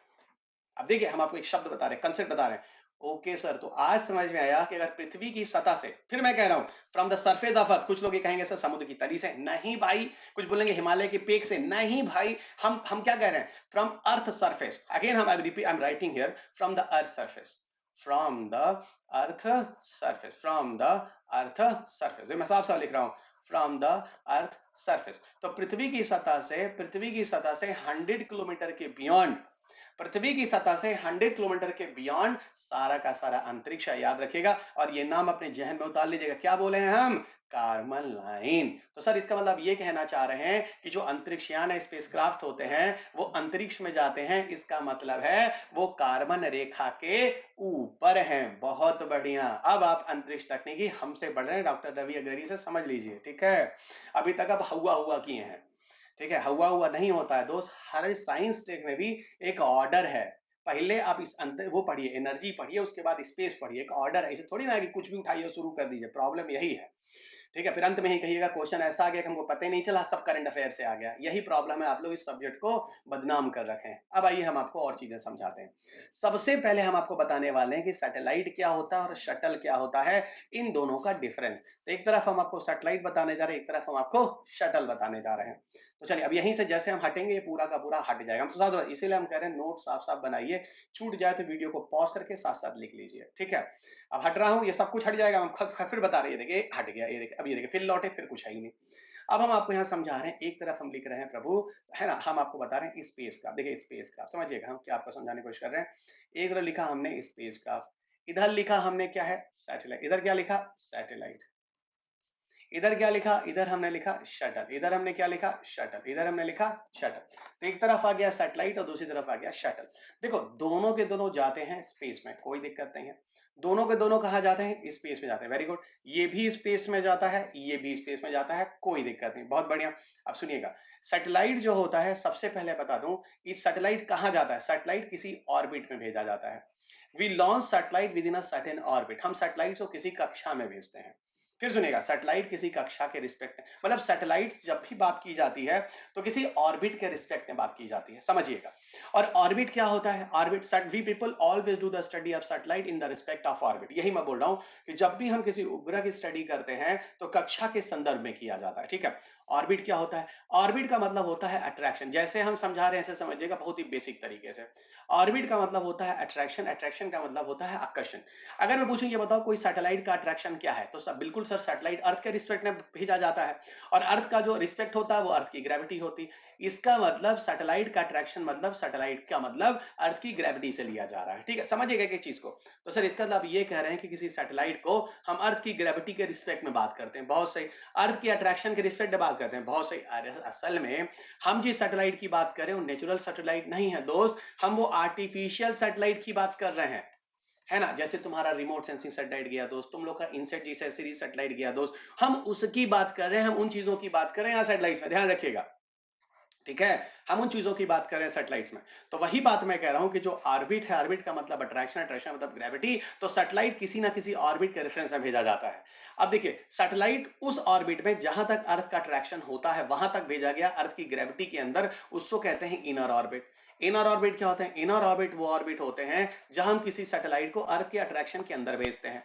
अब देखिए हम आपको एक शब्द बता रहे हैं, कंसेप्ट बता रहे हैं। ओके सर, तो आज समझ में आया कि अगर पृथ्वी की सतह से, फिर मैं कह रहा हूं फ्रॉम द सरफेस ऑफ अर्थ, कुछ लोग ये कहेंगे सर समुद्र की तली से, नहीं भाई। कुछ बोलेंगे हिमालय की पेक से, नहीं भाई। हम क्या कह रहे हैं, फ्रॉम अर्थ सरफेस। अगेन हम I repeat, I am writing here from the earth surface. From the earth surface, from the earth surface, मैं साफ साफ लिख रहा हूं, फ्रॉम द अर्थ सरफेस। तो पृथ्वी की सतह से, पृथ्वी की सतह से 100 किलोमीटर के बियॉन्ड, पृथ्वी की सतह से 100 किलोमीटर के बियॉन्ड सारा का सारा अंतरिक्ष है, याद रखिएगा। और ये नाम अपने जहन में उतार लीजिएगा, क्या बोले हैं हम, कार्बन लाइन। तो सर इसका मतलब ये कहना चाह रहे हैं कि जो अंतरिक्षयान है, स्पेसक्राफ्ट होते हैं, वो अंतरिक्ष में जाते हैं, इसका मतलब है वो कार्बन रेखा के ऊपर हैं। बहुत बढ़िया, अब आप अंतरिक्ष तकनीकी हमसे बढ़ रहे हैं, डॉक्टर रवि अग्रणी से समझ लीजिए, ठीक है। अभी तक अब हुआ हुआ किए हैं, ठीक है, हुआ हुआ नहीं होता है दोस्त। हर साइंस टेक में भी एक ऑर्डर है। पहले आप इस अंतर वो पढ़िए, एनर्जी पढ़िए, उसके बाद स्पेस पढ़िए, एक ऑर्डर है। इसे थोड़ी ना कि कुछ भी उठाइए शुरू कर दीजिए, प्रॉब्लम यही है, ठीक है। फिर अंत में ही कहिएगा क्वेश्चन ऐसा आ गया कि हमको पता ही नहीं चला, सब करंट अफेयर से आ गया। यही प्रॉब्लम है, आप लोग इस सब्जेक्ट को बदनाम कर रखे हैं। अब आइए हम आपको और चीजें समझाते हैं। सबसे पहले हम आपको बताने वाले हैं कि सैटेलाइट क्या होता है और शटल क्या होता है, इन दोनों का डिफरेंस। तो एक तरफ हम आपको सैटेलाइट बताने जा रहे हैं, एक तरफ हम आपको शटल बताने जा रहे हैं। तो चलिए अब यहीं से जैसे हम हटेंगे, ये पूरा का पूरा हट जाएगा। हम तो साथ इसीलिए हम कह रहे हैं नोट साफ साफ बनाइए, छूट जाए तो वीडियो को पॉज करके साथ साथ लिख लीजिए, ठीक है। अब हट रहा हूं, ये सब कुछ हट जाएगा, हम फिर बता रहे हैं, देखिए हट गया, ये देखिए, अब ये देखिए फिर लौटे, फिर कुछ है ही नहीं। अब हम आपको यहाँ समझा रहे हैं, एक तरफ हम लिख रहे हैं प्रभु, है ना, हम आपको बता रहे हैं स्पेस का। देखिए स्पेस का समझिएगा, हम क्या आपको समझाने की कोशिश कर रहे हैं। एक तरफ लिखा हमने स्पेस का, इधर लिखा हमने क्या है, सैटेलाइट। इधर क्या लिखा, सैटेलाइट। इधर क्या लिखा, इधर हमने लिखा शटल। इधर हमने क्या लिखा, शटल। इधर हमने लिखा शटल। तो एक तरफ आ गया सैटेलाइट और दूसरी तरफ आ गया शटल। देखो दोनों के दोनों जाते हैं स्पेस में, कोई दिक्कत नहीं है। दोनों के दोनों कहाँ जाते हैं, स्पेस में जाते हैं, वेरी गुड। ये भी स्पेस में जाता है, ये भी स्पेस में जाता है, कोई दिक्कत नहीं, बहुत बढ़िया। अब सुनिएगा, सैटेलाइट जो होता है, सबसे पहले बता दूं, इस सैटेलाइट कहाँ जाता है, सैटेलाइट किसी ऑर्बिट में भेजा जाता है। We launch satellite within a certain orbit, हम सैटेलाइट को किसी कक्षा में भेजते हैं। फिर सुनिएगा, सैटेलाइट किसी कक्षा के रिस्पेक्ट में, मतलब सैटेलाइट जब भी बात की जाती है तो किसी ऑर्बिट के रिस्पेक्ट में बात की जाती है, समझिएगा। और ऑर्बिट क्या होता है, orbit, we people always do the study of satellite in the respect of orbit. यही मैं बोल रहा हूं कि जब भी हम किसी उपग्रह की स्टडी करते हैं तो कक्षा के संदर्भ में किया जाता है, ठीक है। ऑर्बिट क्या होता है, ऑर्बिट का मतलब होता है अट्रैक्शन। जैसे हम समझा रहे हैं ऐसे समझिएगा, बहुत ही बेसिक तरीके से। ऑर्बिट का मतलब होता है अट्रैक्शन, अट्रैक्शन का मतलब होता है आकर्षण। अगर मैं पूछूं ये बताओ कोई सैटेलाइट का अट्रैक्शन क्या है, तो सब बिल्कुल सर, सैटेलाइट अर्थ के रिस्पेक्ट में भेजा जाता है, और अर्थ का जो रिस्पेक्ट होता है वो अर्थ की ग्रेविटी होती है। इसका मतलब सैटेलाइट का अट्रैक्शन मतलब सैटेलाइट का मतलब अर्थ की ग्रेविटी से लिया जा रहा है, ठीक है, समझिएगा एक चीज को। तो सर इसका मतलब ये कह रहे हैं कि किसी सैटेलाइट को हम अर्थ की ग्रेविटी के रिस्पेक्ट में बात करते हैं, बहुत सही। अर्थ की अट्रैक्शन के रिस्पेक्ट में बात करते हैं, बहुत सही। असल में हम जिस सैटेलाइट की बात करें वो नेचुरल सैटेलाइट नहीं है दोस्त, हम वो आर्टिफिशियल सैटेलाइट की बात कर रहे हैं, है ना। जैसे तुम्हारा रिमोट सेंसिंग सैटेलाइट गया दोस्त, तुम लोग का इनसेट जी सीरीज सैटेलाइट गया दोस्त, हम उसकी बात कर रहे हैं, हम उन चीजों की बात कर रहे हैं यहाँ सैटेलाइट्स में, ध्यान रखिएगा, ठीक है। हम उन चीजों की बात कर रहे हैं सैटेलाइट्स में। तो वही बात मैं कह रहा हूं कि जो ऑर्बिट है, ऑर्बिट का मतलब अट्रैक्शन, अट्रैक्शन मतलब ग्रेविटी, तो सैटेलाइट किसी ना किसी ऑर्बिट के रेफरेंस में भेजा जाता है। अब देखिए, सैटेलाइट उस ऑर्बिट में जहां तक अर्थ का अट्रैक्शन होता है वहां तक भेजा गया, अर्थ की ग्रेविटी के अंदर, उसको कहते हैं इनर ऑर्बिट। इनर ऑर्बिट क्या होते हैं, इनर ऑर्बिट वो ऑर्बिट होते हैं जहां हम किसी सैटेलाइट को अर्थ के अट्रैक्शन के अंदर भेजते हैं,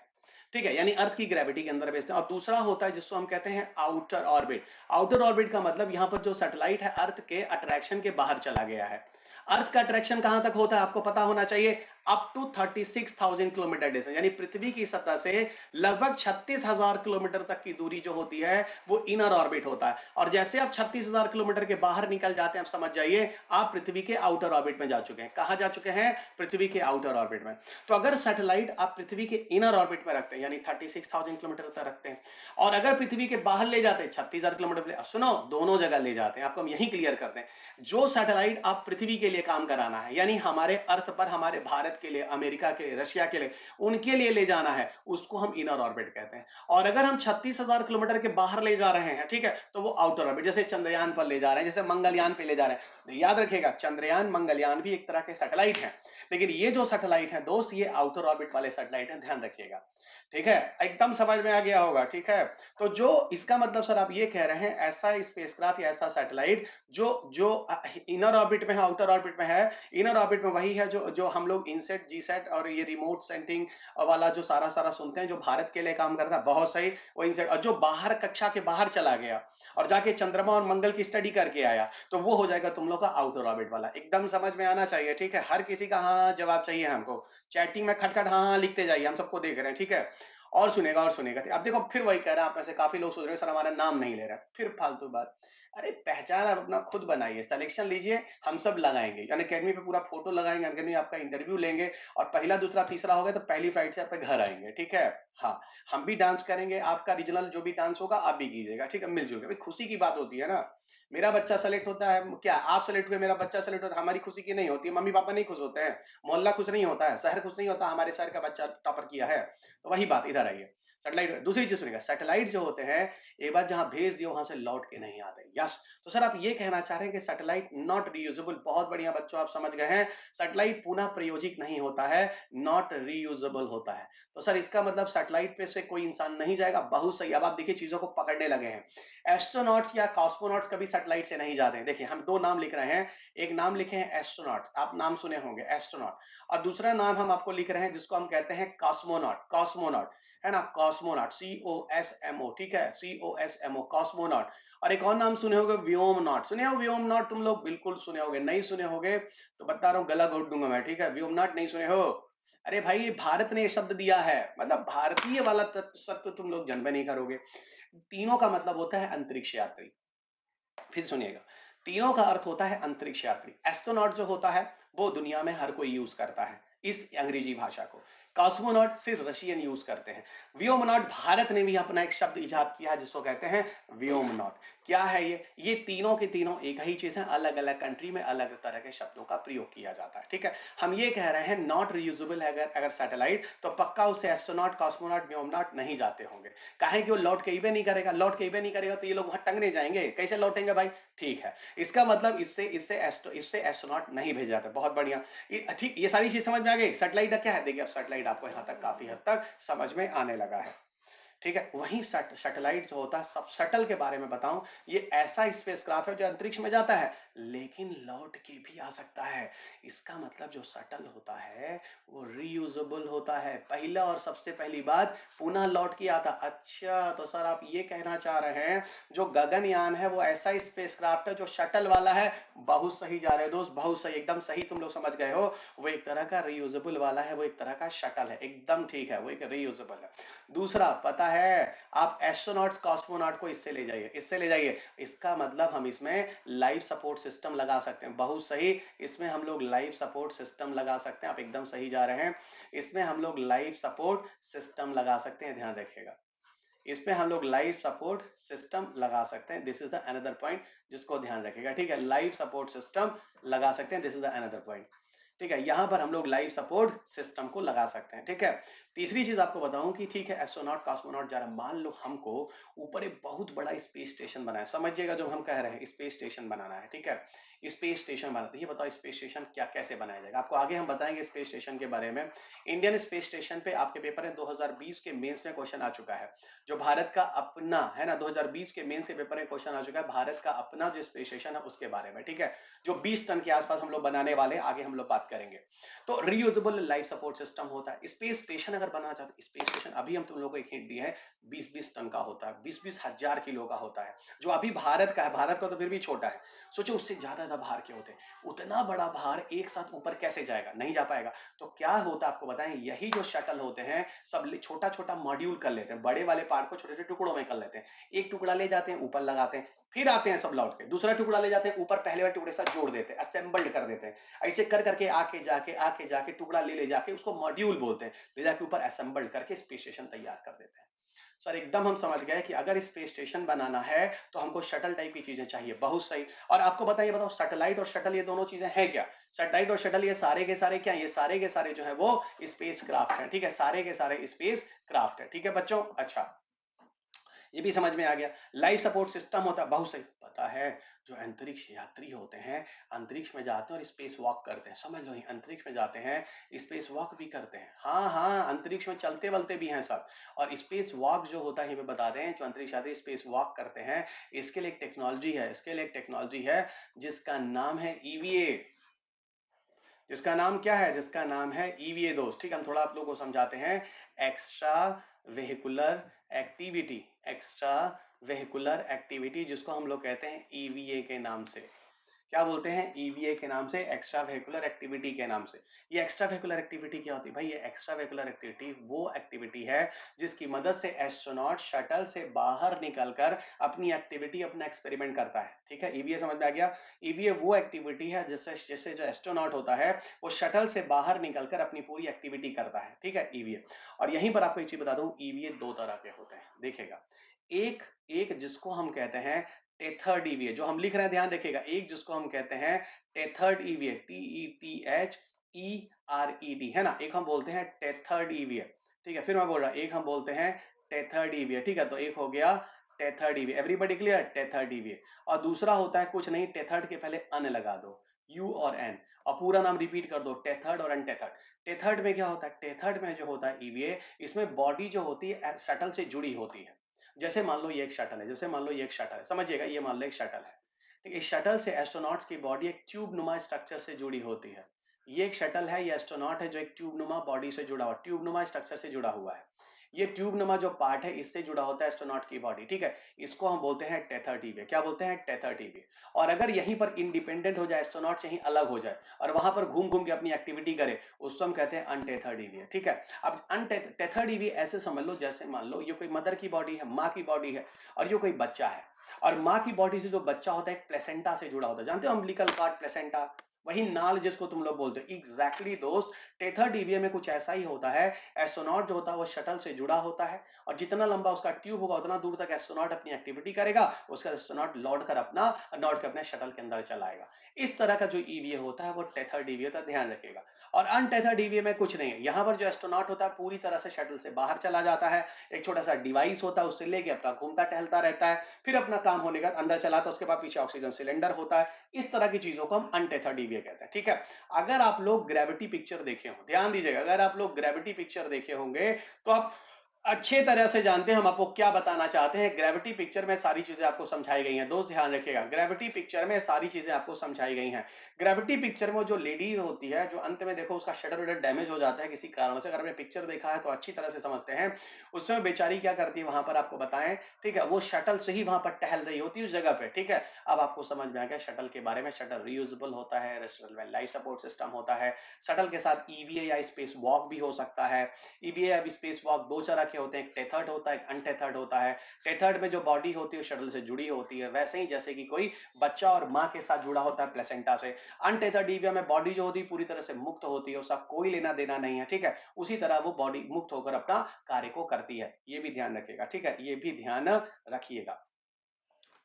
ठीक है, यानी अर्थ की ग्रेविटी के अंदर भेजते हैं। और दूसरा होता है जिसको हम कहते हैं आउटर ऑर्बिट। आउटर ऑर्बिट का मतलब यहां पर जो सैटेलाइट है अर्थ के अट्रैक्शन के बाहर चला गया है। अर्थ का अट्रैक्शन कहां तक होता है आपको पता होना चाहिए, अप टू 36,000 किलोमीटर डिस्टेंस, यानी पृथ्वी की सतह से लगभग 36,000 किलोमीटर तक की दूरी जो होती है वो इनर ऑर्बिट होता है। और जैसे आप 36,000 किलोमीटर के बाहर निकल जाते हैं, आप समझ जाइए आप पृथ्वी के आउटर ऑर्बिट में जा चुके हैं। कहां जा चुके हैं, पृथ्वी के आउटर ऑर्बिट में। तो अगर सैटेलाइट आप पृथ्वी के इनर ऑर्बिट में रखते हैं, यानी 36,000 किलोमीटर तक रखते हैं, और अगर पृथ्वी के बाहर ले जाते हैं 36,000 किलोमीटर, सुनो दोनों जगह ले जाते हैं, आपको हम यही क्लियर करते हैं। जो सैटेलाइट आप पृथ्वी के लिए काम कराना है, यानी हमारे अर्थ पर, हमारे भारत के लिए, अमेरिका के लिए, रशिया के लिए, उनके लिए ले जाना है, उसको हम इनर ऑर्बिट कहते हैं। और अगर हम 36,000 किलोमीटर के बाहर ले जा रहे हैं, ठीक है, तो वो आउटर ऑर्बिट, जैसे चंद्रयान पर ले जा रहे हैं, जैसे मंगलयान पे ले जा रहे हैं। याद रखिएगा, चंद्रयान मंगलयान भी एक तरह के सैटेलाइट हैं, लेकिन ये जो सैटेलाइट है दोस्त, ये आउटर ऑर्बिट वाले सैटेलाइट हैं, ध्यान रखिएगा, ठीक है, एकदम समझ में आ गया होगा, ठीक है। तो जो इसका मतलब सर आप ये कह रहे हैं, ऐसा स्पेसक्राफ्ट या ऐसा सैटेलाइट जो जो इनर ऑर्बिट में है, आउटर ऑर्बिट में है, इनर ऑर्बिट में वही है जो जो हम लोग इनसेट, जीसैट और ये रिमोट सेंसिंग वाला जो सारा सारा सुनते हैं, जो भारत के लिए काम करता है, बहुत सही, वो इनसेट। और जो बाहर कक्षा के बाहर चला गया और जाके चंद्रमा और मंगल की स्टडी करके आया, तो वो हो जाएगा तुम लोग का आउटर ऑर्बिट वाला। एकदम समझ में आना चाहिए, ठीक है। हर किसी का हाँ जवाब चाहिए हमको, चैटिंग में खटखट हाँ हाँ लिखते जाइए, हम सबको देख रहे हैं, ठीक है। और सुनेगा। अब देखो फिर वही कह रहा है, आप में से काफी लोग सोच रहे हैं सर हमारा नाम नहीं ले रहा है, फिर फालतू बात। अरे पहचान आप अपना खुद बनाइए, सिलेक्शन लीजिए, हम सब लगाएंगे, यानी अकेडमी पे पूरा फोटो लगाएंगे, अकेडमी आपका इंटरव्यू लेंगे, और पहला दूसरा तीसरा हो गया तो पहली फ्लाइट से आपके घर आएंगे, ठीक है। हाँ, हम भी डांस करेंगे, आपका रीजनल जो भी डांस होगा आप भी कीजिएगा, ठीक है, मिलजुल के। भाई खुशी की बात होती है ना, मेरा बच्चा सेलेक्ट होता है, क्या आप सेलेक्ट हुए, मेरा बच्चा सेलेक्ट होता है, हमारी खुशी की नहीं होती है, मम्मी पापा नहीं खुश होते हैं, मोहल्ला खुश नहीं होता है, शहर खुश नहीं होता हमारे शहर का बच्चा टॉपर किया है। तो वही बात, इधर आइए। सैटेलाइट, दूसरी चीज सुनिएगा, सैटेलाइट जो होते हैं एक बार जहां भेज दिए वहां से लौट के नहीं आते। यस, तो सर आप ये कहना चाह रहे हैं कि सैटेलाइट नॉट रीयूजेबल, बहुत बढ़िया बच्चों आप समझ गए हैं, सैटेलाइट पुनः प्रयोजित नहीं होता है, नॉट रीयूजेबल होता है। तो सर इसका मतलब सैटेलाइट पे से कोई इंसान नहीं जाएगा, बहुत सही। अब आप देखिए चीजों को पकड़ने लगे हैं। एस्ट्रोनॉट्स या कॉस्मोनॉट्स कभी सैटेलाइट से नहीं जाते हैं। देखिए हम दो नाम लिख रहे हैं, एक नाम लिखे हैं एस्ट्रोनॉट, आप नाम सुने होंगे एस्ट्रोनॉट, और दूसरा नाम हम आपको लिख रहे हैं जिसको हम कहते हैं कॉस्मोनॉट, कॉस्मोनॉट है ना, कॉस्मोनॉट, COSMO, ठीक है, COSMO, कॉस्मोनॉट। और एक और नाम सुने होंगे व्योमनॉट, सुने हो व्योमनॉट तुम लोग, बिल्कुल सुने होंगे, नहीं सुने होंगे तो बता रहा हूँ गला घोट दूंगा मैं, ठीक है, व्योमनॉट नहीं सुने हो। अरे भाई ये भारत ने ये शब्द दिया है, मतलब भारतीय वाला शब्द तुम लोग जन्म नहीं करोगे। तीनों का मतलब होता है अंतरिक्ष यात्री। फिर सुनिएगा, तीनों का अर्थ होता है अंतरिक्ष यात्री। एस्ट्रोनॉट जो होता है वो दुनिया में हर कोई यूज करता है इस अंग्रेजी भाषा को, कॉस्मोनॉट सिर्फ रशियन यूज करते हैं। व्योमनॉट भारत ने भी अपना एक शब्द इजाद किया है जिसको कहते हैं व्योमनॉट। क्या है ये तीनों के तीनों एक ही चीज है, अलग अलग कंट्री में अलग तरह के शब्दों का प्रयोग किया जाता है, ठीक है। हम ये कह रहे हैं नॉट रीयूजेबल है, अगर सैटेलाइट तो पक्का उसे एस्ट्रोनॉट, कॉस्मोनॉट, व्योमनॉट नहीं जाते होंगे। काहे कि वो लौट के इवे नहीं करेगा, लौट के इवे नहीं करेगा तो ये लोग वहां टंगने जाएंगे, कैसे लौटेंगे भाई, ठीक है। इसका मतलब इससे इससे एस्ट्रोनॉट नहीं भेजे जाते। बहुत बढ़िया, ठीक, ये सारी चीज समझ में आ गई। सैटेलाइट क्या है, देखिए अब सैटेलाइट आपको यहाँ तक काफी हद तक समझ में आने लगा है, ठीक है। वहीं सैटेलाइट जो होता है, सब शटल के बारे में बताऊं, ये ऐसा स्पेसक्राफ्ट है जो अंतरिक्ष में जाता है लेकिन लौट के भी आ सकता है। इसका मतलब जो शटल होता है वो रीयूजेबल होता है, पहला और सबसे पहली बात, पुनः लौट के आता। अच्छा, तो सर आप ये कहना चाह रहे हैं जो गगनयान है वो ऐसा स्पेसक्राफ्ट है जो शटल वाला है। बहुत सही जा रहे हो दोस्त, बहुत सही, एकदम सही तुम लोग समझ गए हो। वो एक तरह का रीयूजेबल वाला है, वो एक तरह का शटल है, एकदम ठीक है, वो एक रीयूजेबल है। दूसरा पता है, आप एस्ट्रोनॉट्स, कॉस्मोनॉट को इससे ले जाइए, इससे ले जाइए। इसका मतलब हम इसमें लाइफ सपोर्ट सिस्टम लगा सकते हैं, बहुत सही, इसमें हम लोग लाइफ सपोर्ट सिस्टम लगा सकते हैं, आप एकदम सही जा रहे हैं। इसमें हम लोग लाइफ सपोर्ट सिस्टम लगा सकते हैं, ध्यान रखिएगा, इसमें हम लोग लाइफ सपोर्ट सिस्टम लगा सकते हैं। This is the another point जिसको ध्यान रखिएगा, ठीक है, लाइफ सपोर्ट सिस्टम लगा सकते हैं, this is the another point, ठीक है। यहां पर हम लोग लाइफ सपोर्ट सिस्टम को लगा सकते हैं, ठीक है। तीसरी चीज आपको बताऊं कि ठीक है, एस्ट्रोनॉट, कॉस्मोनॉट जा रहा, मान लो हमको ऊपर एक बहुत बड़ा स्पेस स्टेशन बनाना है, समझिएगा जो हम कह रहे हैं, स्पेस स्टेशन बनाना है, ठीक है, स्पेस स्टेशन बनाते हैं। ये बताओ स्पेस स्टेशन क्या कैसे बनाया जाएगा, आपको आगे हम बताएंगे स्पेस स्टेशन के बारे में। इंडियन स्पेस स्टेशन पे आपके पेपर में 2020 के मेंस में क्वेश्चन आ चुका है, जो भारत का अपना है ना, 2020 के मेंस के पेपर में क्वेश्चन आ चुका है भारत का अपना जो स्पेस स्टेशन है उसके बारे में, ठीक है, जो 20 टन के आसपास हम लोग बनाने वाले हैं, आगे हम लोग बात करेंगे। तो रीयूजेबल लाइफ सपोर्ट सिस्टम होता है। स्पेस स्टेशन अगर बनाना चाहते हैं, स्पेस स्टेशन अभी हम तुम लोगों को एक हिंट दिए है, 20-20 टन का होता है, 20-20 हजार किलो का होता है, जो अभी भारत का है, भारत का तो फिर भी छोटा है, सोचो उससे ज्यादा भार के होते हैं। उतना बड़ा भार एक साथ ऊपर कैसे जाएगा, नहीं जा पाएगा। तो क्या होता है आपको बताएं, यही जो शटल होते हैं सब छोटा छोटा मॉड्यूल कर लेते हैं, बड़े वाले पार्ट को छोटे छोटे टुकड़ों में कर लेते हैं, एक टुकड़ा ले जाते हैं ऊपर लगाते हैं, फिर आते हैं सब लौट के, दूसरा टुकड़ा ले जाते हैं ऊपर पहले वाले टुकड़े साथ जोड़ देते हैं, असेंबल्ड कर देते हैं। ऐसे कर करके आके जाके टुकड़ा ले जाके उसको मॉड्यूल बोलते हैं, ले जाके ऊपर असेंबल्ड करके स्पेस स्टेशन तैयार कर देते हैं। सर एकदम हम समझ गए कि अगर स्पेस स्टेशन बनाना है तो हमको शटल टाइप की चीजें चाहिए, बहुत सही। और आपको बताइए, बताओ सैटेलाइट और शटल ये दोनों चीजें हैं क्या, सैटेलाइट और शटल ये सारे के सारे क्या, ये सारे के सारे जो है वो स्पेस क्राफ्ट है, ठीक है, सारे के सारे स्पेस क्राफ्ट है, ठीक है बच्चों। अच्छा, ये भी समझ में आ गया। लाइफ सपोर्ट सिस्टम होता है, बहुत सही, पता है, जो अंतरिक्ष यात्री होते हैं अंतरिक्ष में जाते हैं और स्पेस वॉक करते हैं, समझ लो, अंतरिक्ष में जाते हैं स्पेस वॉक भी करते हैं, हाँ हाँ, अंतरिक्ष में चलते वलते भी हैं सब। और स्पेस वॉक जो होता है, ये बता दें, जो अंतरिक्ष यात्री स्पेस वॉक करते हैं, इसके लिए एक टेक्नोलॉजी है, इसके लिए एक टेक्नोलॉजी है जिसका नाम है EVA, जिसका नाम क्या है, जिसका नाम है ईवीए दोस्त। ठीक है, हम थोड़ा आप लोगों को समझाते हैं। Extra vehicular activity, extra vehicular activity, जिसको हम लोग कहते हैं ईवीए के नाम से। क्या बोलते हैं, ईवीए के नाम से, एक्स्ट्रा वेहिकुलर एक्टिविटी के नाम से। ये एक्स्ट्रा वेहिकुलर एक्टिविटी क्या होती है भाई, ये एक्स्ट्रा वेहिकुलर एक्टिविटी वो एक्टिविटी है जिसकी मदद से एस्ट्रोनॉट शटल से बाहर निकलकर अपनी एक्टिविटी, अपना एक्सपेरिमेंट करता है। ठीक है, ईवीए समझ में आ गया। ईवीए वो एक्टिविटी है जिससे जैसे जो एस्ट्रोनॉट होता है वो शटल से बाहर निकलकर अपनी पूरी एक्टिविटी करता है। ठीक है, ईवीए। और यहीं पर आपको एक चीज बता दूं, ईवीए दो तरह के होते हैं, देखिएगा। एक एक जिसको हम कहते हैं टेथर्ड ईवीए, जो हम लिख रहे हैं ध्यान रखिएगा, एक जिसको हम कहते हैं टेथर्ड ईवीए, TETHERED, है ना। एक हम बोलते हैं टेथर्ड ईवीए। ठीक है, फिर मैं बोल रहा हूं, एक हम बोलते हैं टेथर्ड ईवीए। ठीक है, तो एक हो गया tethered EVA, everybody clear, tethered EVA. और दूसरा होता है कुछ नहीं, टेथर्ड के पहले अन लगा दो, यू और एन, और पूरा नाम रिपीट कर दो, टेथर्ड और अनटेथर्ड। टेथर्ड में क्या होता है, टेथर्ड में जो होता है ईवीए, इसमें बॉडी जो होती है शटल से जुड़ी होती है। जैसे मान लो ये एक शटल है, जैसे मान लो ये एक शटल है, समझिएगा, ये मान लो एक शटल है। ठीक है, इस शटल से एस्ट्रोनॉट्स की बॉडी एक ट्यूब नुमा स्ट्रक्चर से जुड़ी होती है। ये एक शटल है, ये एस्ट्रोनॉट है जो एक ट्यूब नुमा बॉडी से जुड़ा हुआ, ट्यूब नुमा स्ट्रक्चर से जुड़ा हुआ है। ये ट्यूब नुमा जो पार्ट है इससे जुड़ा होता है एस्ट्रोनॉट की बॉडी। ठीक है, इसको हम बोलते हैं टेथर टीबी। क्या बोलते हैं, टेथर टीबी। और अगर यहीं पर इंडिपेंडेंट हो जाए एस्ट्रोनॉट, यहीं अलग हो जाए और वहां पर घूम घूम के अपनी एक्टिविटी करे, उसको हम कहते हैं अनटेथर ईवी। ठीक है, अब अनटेथर्ड ईवी ऐसे समझ लो, जैसे मान लो ये कोई मदर की बॉडी है, माँ की बॉडी है, और ये कोई बच्चा है। और माँ की बॉडी से जो बच्चा होता है एक प्लेसेंटा से जुड़ा होता है, जानते हो अम्बिलिकल कार्ड, प्लेसेंटा, वही नाल जिसको तुम लोग बोलते हो। एग्जैक्टली दोस्त, टेथर डीवीए में कुछ ऐसा ही होता है। एस्ट्रोनॉट जो होता है वो शटल से जुड़ा होता है, और जितना लंबा उसका ट्यूब होगा उतना दूर तक एस्ट्रोनॉट अपनी एक्टिविटी करेगा, उसका एस्ट्रोनॉट लौट कर अपने शटल के अंदर चलाएगा। इस तरह का जो ईवीए होता है वो टेथर डीवीए का ध्यान रखेगा। और अनटेथर डीवीए में कुछ नहीं है, यहाँ पर जो एस्ट्रोनॉट होता है पूरी तरह से शटल से बाहर चला जाता है, एक छोटा सा डिवाइस होता है उससे लेके अपना घूमता टहलता रहता है, फिर अपना काम होने का अंदर चलाता है, उसके बाद पीछे ऑक्सीजन सिलेंडर होता है। इस तरह की चीजों को हम अनटेथर डीवीए कहते हैं। ठीक है, अगर आप लोग ग्रेविटी पिक्चर देखे हो, ध्यान दीजिएगा, अगर आप लोग ग्रेविटी पिक्चर देखे होंगे तो आप अच्छे तरह से जानते हैं हम आपको क्या बताना चाहते हैं। ग्रेविटी पिक्चर में सारी चीजें आपको समझाई गई हैं दोस्त, ध्यान रखिएगा, ग्रेविटी पिक्चर में सारी चीजें आपको समझाई गई हैं। ग्रेविटी पिक्चर में जो लेडी होती है, जो अंत में देखो उसका शटर वटर डैमेज हो जाता है किसी कारण से, अगर आपने पिक्चर देखा है तो अच्छी तरह से समझते हैं। उसमें बेचारी क्या करती है वहां पर आपको बताएं। ठीक है, वो शटल से ही वहां पर टहल रही होती है उस जगह पे। ठीक है, अब आपको समझ में आ गया शटल के बारे में। शटल रीयूजेबल होता है, शटल में लाइफ सपोर्ट सिस्टम होता है, शटल के साथ ईवीए या स्पेस वॉक भी हो सकता है। ईवीए अब स्पेस वॉक दो तरह के होते हैं, एक टेथर्ड होता है, एक अनटेथर्ड होता है। टेथर्ड में जो बॉडी होती है शटल से जुड़ी होती है, वैसे ही जैसे कि कोई बच्चा और माँ के साथ जुड़ा होता है प्लेसेंटा से। अनटेथर्ड ईवीए में बॉडी जो होती है पूरी तरह से मुक्त होती है, उसका कोई लेना देना नहीं है। ठीक है, उसी तरह वो बॉडी मुक्त होकर अपना कार्य को करती है, ये भी ध्यान रखिएगा। ठीक है, ये भी ध्यान रखिएगा।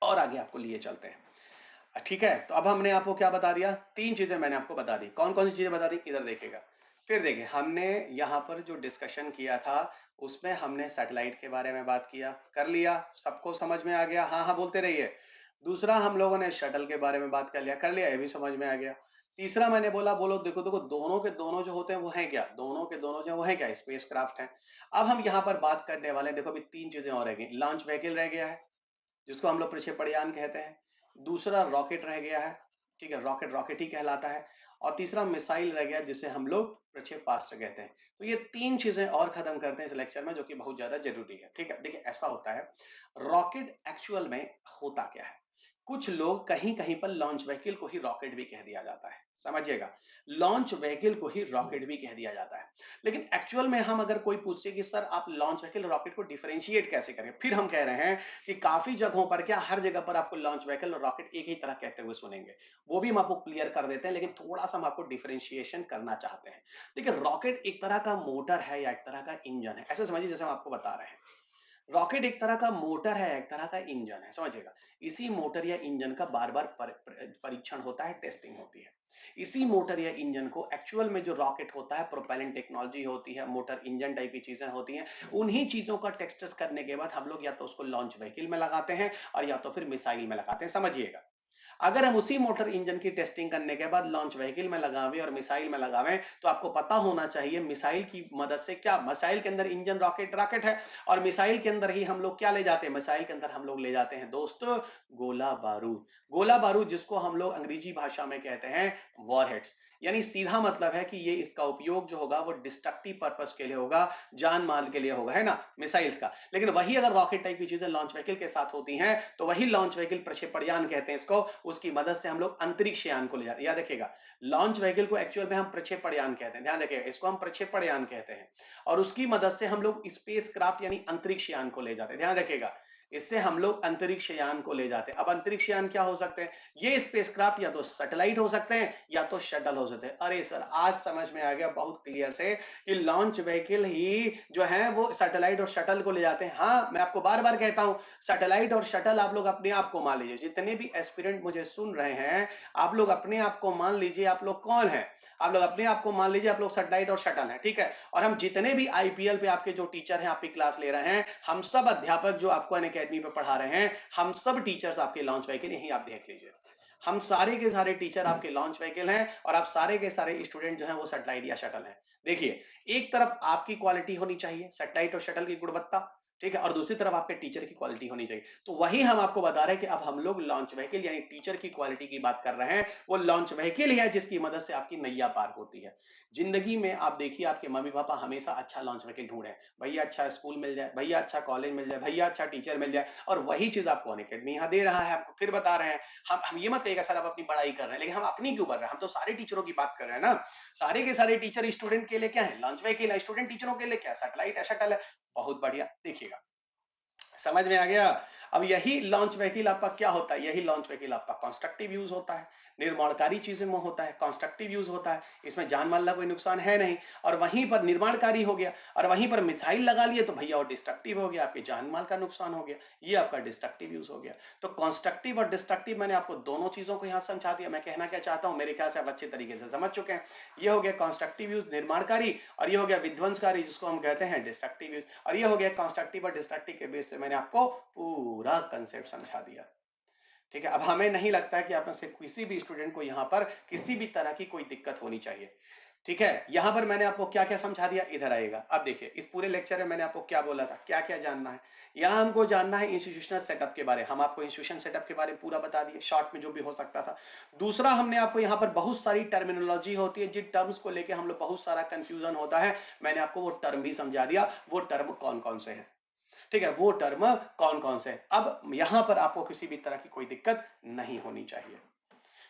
और आगे आपको लिए चलते हैं। ठीक है, तो अब हमने आपको क्या बता दिया, तीन चीजें मैंने आपको बता दी। कौन कौन सी चीजें बता दी, इधर देखिएगा। फिर देखिए, हमने यहाँ पर जो डिस्कशन किया था उसमें हमने सैटेलाइट के बारे में बात किया, कर लिया, सबको समझ में आ गया, हाँ हाँ बोलते रहिए। दूसरा हम लोगों ने शटल के बारे में बात कर लिया, कर लिया, ये भी समझ में आ गया। तीसरा मैंने बोला, बोलो देखो देखो, दोनों के दोनों जो होते हैं वो हैं क्या, दोनों के दोनों जो वो हैं क्या, स्पेस क्राफ्ट हैं। अब हम यहाँ पर बात करने वाले हैं, देखो अभी तीन चीजें और रह गई। लॉन्च व्हीकल रह गया है जिसको हम लोग प्रक्षेपण कहते हैं, दूसरा रॉकेट रह गया है। ठीक है, रॉकेट रॉकेट ही कहलाता है। और तीसरा मिसाइल रह गया जिसे हम लोग प्रक्षेपास्त्र कहते हैं। तो ये तीन चीजें और खत्म करते हैं इस लेक्चर में, जो कि बहुत ज्यादा जरूरी है। ठीक है, देखिए ऐसा होता है, रॉकेट एक्चुअल में होता क्या है। कुछ लोग कहीं कहीं पर लॉन्च व्हीकल को ही रॉकेट भी कह दिया जाता है, समझिएगा, लॉन्च व्हीकल को ही रॉकेट भी कह दिया जाता है। लेकिन एक्चुअल में हम अगर कोई पूछे कि सर आप लॉन्च व्हीकल रॉकेट को डिफरेंशिएट कैसे करें, फिर हम कह रहे हैं कि काफी जगहों पर, क्या हर जगह पर आपको लॉन्च व्हीकल और रॉकेट एक ही तरह कहते हुए सुनेंगे, वो भी हम आपको क्लियर कर देते हैं, लेकिन थोड़ा सा हम आपको डिफरेंशिएशन करना चाहते हैं। देखिए, रॉकेट एक तरह का मोटर है या एक तरह का इंजन है, ऐसे समझिए जैसे हम आपको बता रहे हैं। रॉकेट एक तरह का मोटर है, एक तरह का इंजन है, समझिएगा। इसी मोटर या इंजन का बार बार परीक्षण होता है, टेस्टिंग होती है। इसी मोटर या इंजन को एक्चुअल में जो रॉकेट होता है, प्रोपेलेंट टेक्नोलॉजी होती है, मोटर इंजन टाइप की चीजें होती हैं, उन्हीं चीजों का टेस्ट करने के बाद हम लोग या तो उसको लॉन्च व्हीकल में लगाते हैं और या तो फिर मिसाइल में लगाते हैं, समझिएगा। अगर हम उसी मोटर इंजन की टेस्टिंग करने के बाद लॉन्च व्हीकल में लगावें और मिसाइल में लगावें, तो आपको पता होना चाहिए मिसाइल की मदद से क्या, मिसाइल के अंदर इंजन रॉकेट है, और मिसाइल के अंदर ही हम लोग क्या ले जाते हैं, मिसाइल के अंदर हम लोग ले जाते हैं दोस्तों गोला बारूद। गोला बारूद जिसको हम लोग अंग्रेजी भाषा में कहते हैं वॉरहेड्स। यानी सीधा मतलब है कि ये इसका उपयोग जो होगा वो डिस्ट्रक्टिव पर्पस के लिए होगा, जान माल के लिए होगा, है ना, मिसाइल्स का। लेकिन वही अगर रॉकेट टाइप की चीजें लॉन्च व्हीकल के साथ होती हैं, तो वही लॉन्च व्हीकल प्रक्षेपण कहते हैं इसको, उसकी मदद से हम लोग अंतरिक्ष यान को ले जाते हैं। याद रखिएगा, लॉन्च व्हीकल को एक्चुअल में हम प्रक्षेपण कहते हैं, ध्यान रखिएगा, इसको हम प्रक्षेपण कहते हैं, और उसकी मदद से हम लोग स्पेस क्राफ्ट यानी अंतरिक्ष यान को ले जाते हैं। ध्यान रखिएगा, इससे हम लोग अंतरिक्ष यान को ले जाते हैं। अब अंतरिक्ष यान क्या हो सकते हैं, ये स्पेसक्राफ्ट या तो सैटेलाइट हो सकते हैं या तो शटल हो सकते हैं। अरे सर, आज समझ में आ गया बहुत क्लियर से कि लॉन्च व्हीकल ही जो है वो सैटेलाइट और शटल को ले जाते हैं। हाँ, मैं आपको बार बार कहता हूं, सैटेलाइट और शटल आप लोग अपने आप को मान लीजिए, जितने भी एस्पिरेंट मुझे सुन रहे हैं, आप लोग अपने आप को मान लीजिए आप लोग कौन है, आप लोग अपने आप को मान लीजिए आप लोग सैटेलाइट और शटल हैं, ठीक है। और हम जितने भी आईपीएल पे आपके जो टीचर हैं, आपकी क्लास ले रहे हैं, हम सब अध्यापक जो आपको अनअकैडमी पे पढ़ा रहे हैं, हम सब टीचर्स आपके लॉन्च व्हीकल, यही आप देख लीजिए, हम सारे के सारे टीचर आपके लॉन्च व्हीकल हैं, और आप सारे के सारे स्टूडेंट जो हैं वो सैटेलाइट या शटल हैं। देखिए, एक तरफ आपकी क्वालिटी होनी चाहिए, सैटेलाइट और शटल की गुणवत्ता, ठीक है, और दूसरी तरफ आपके टीचर की क्वालिटी होनी चाहिए। तो वही हम आपको बता रहे हैं कि अब हम लोग लॉन्च व्हीकल यानी टीचर की क्वालिटी की बात कर रहे हैं। वो लॉन्च व्हीकल है जिसकी मदद से आपकी नैया पार होती है। जिंदगी में आप देखिए, आपके मम्मी पापा हमेशा अच्छा लॉन्च व्हीकल ढूंढे, भैया अच्छा स्कूल मिल जाए, भैया अच्छा कॉलेज मिल जाए, भैया अच्छा टीचर मिल जाए, और वही चीज आपको अनअकैडमी यहाँ दे रहा है, आपको फिर बता रहे हैं। हम ये मत कहिएगा सर आप अपनी पढ़ाई कर रहे हैं, लेकिन हम अपनी क्यों कर रहे हैं, हम तो सारे टीचरों की बात कर रहे हैं ना। सारे के सारे टीचर स्टूडेंट के लिए क्या है, लॉन्च व्हीकल है, स्टूडेंट टीचरों के लिए क्या, सैटेलाइट है, शटल है। बहुत बढ़िया, देखिएगा, समझ में आ गया। अब यही लॉन्च व्हीकल आपका क्या होता है, यही लॉन्च व्हीकल आपका कंस्ट्रक्टिव यूज होता है, निर्माणकारी चीजें में होता है, कंस्ट्रक्टिव यूज होता है, इसमें जान माल का कोई नुकसान है नहीं। और वहीं पर निर्माणकारी हो गया, और वहीं पर मिसाइल लगा लिए तो भैया और डिस्ट्रक्टिव हो गया, आपके जान माल का नुकसान हो गया, ये आपका डिस्ट्रक्टिव यूज हो गया। तो कंस्ट्रक्टिव और डिस्ट्रक्टिव मैंने आपको दोनों चीजों को यहाँ समझा दिया। मैं कहना क्या चाहता हूँ, मेरे ख्याल से आप अच्छे तरीके से समझ चुके हैं। ये हो गया कंस्ट्रक्टिव यूज, निर्माणकारी, और ये हो गया विध्वंसकारी जिसको हम कहते हैं डिस्ट्रक्टिव यूज, और ये हो गया कंस्ट्रक्टिव और डिस्ट्रक्टिव के बेस से मैंने आपको पूरा कंसेप्ट समझा दिया। ठीक है, अब हमें नहीं लगता है कि आप में से किसी भी स्टूडेंट को यहाँ पर किसी भी तरह की कोई दिक्कत होनी चाहिए। ठीक है, यहां पर मैंने आपको क्या क्या समझा दिया, इधर आएगा। अब देखिए, इस पूरे लेक्चर में मैंने आपको क्या बोला था, क्या क्या जानना है। यहाँ हमको जानना है इंस्टीट्यूशनल सेटअप के बारे में, हम आपको इंस्टीट्यूशन सेटअप के बारे में पूरा बता दिए शॉर्ट में जो भी हो सकता था। दूसरा, हमने आपको यहाँ पर बहुत सारी टर्मिनोलॉजी होती है, जिन टर्म्स को लेकर हम लोग बहुत सारा कंफ्यूजन होता है, मैंने आपको वो टर्म भी समझा दिया, वो टर्म कौन कौन से हैं। ठीक है, वो टर्म कौन कौन से। अब यहां पर आपको किसी भी तरह की कोई दिक्कत नहीं होनी चाहिए।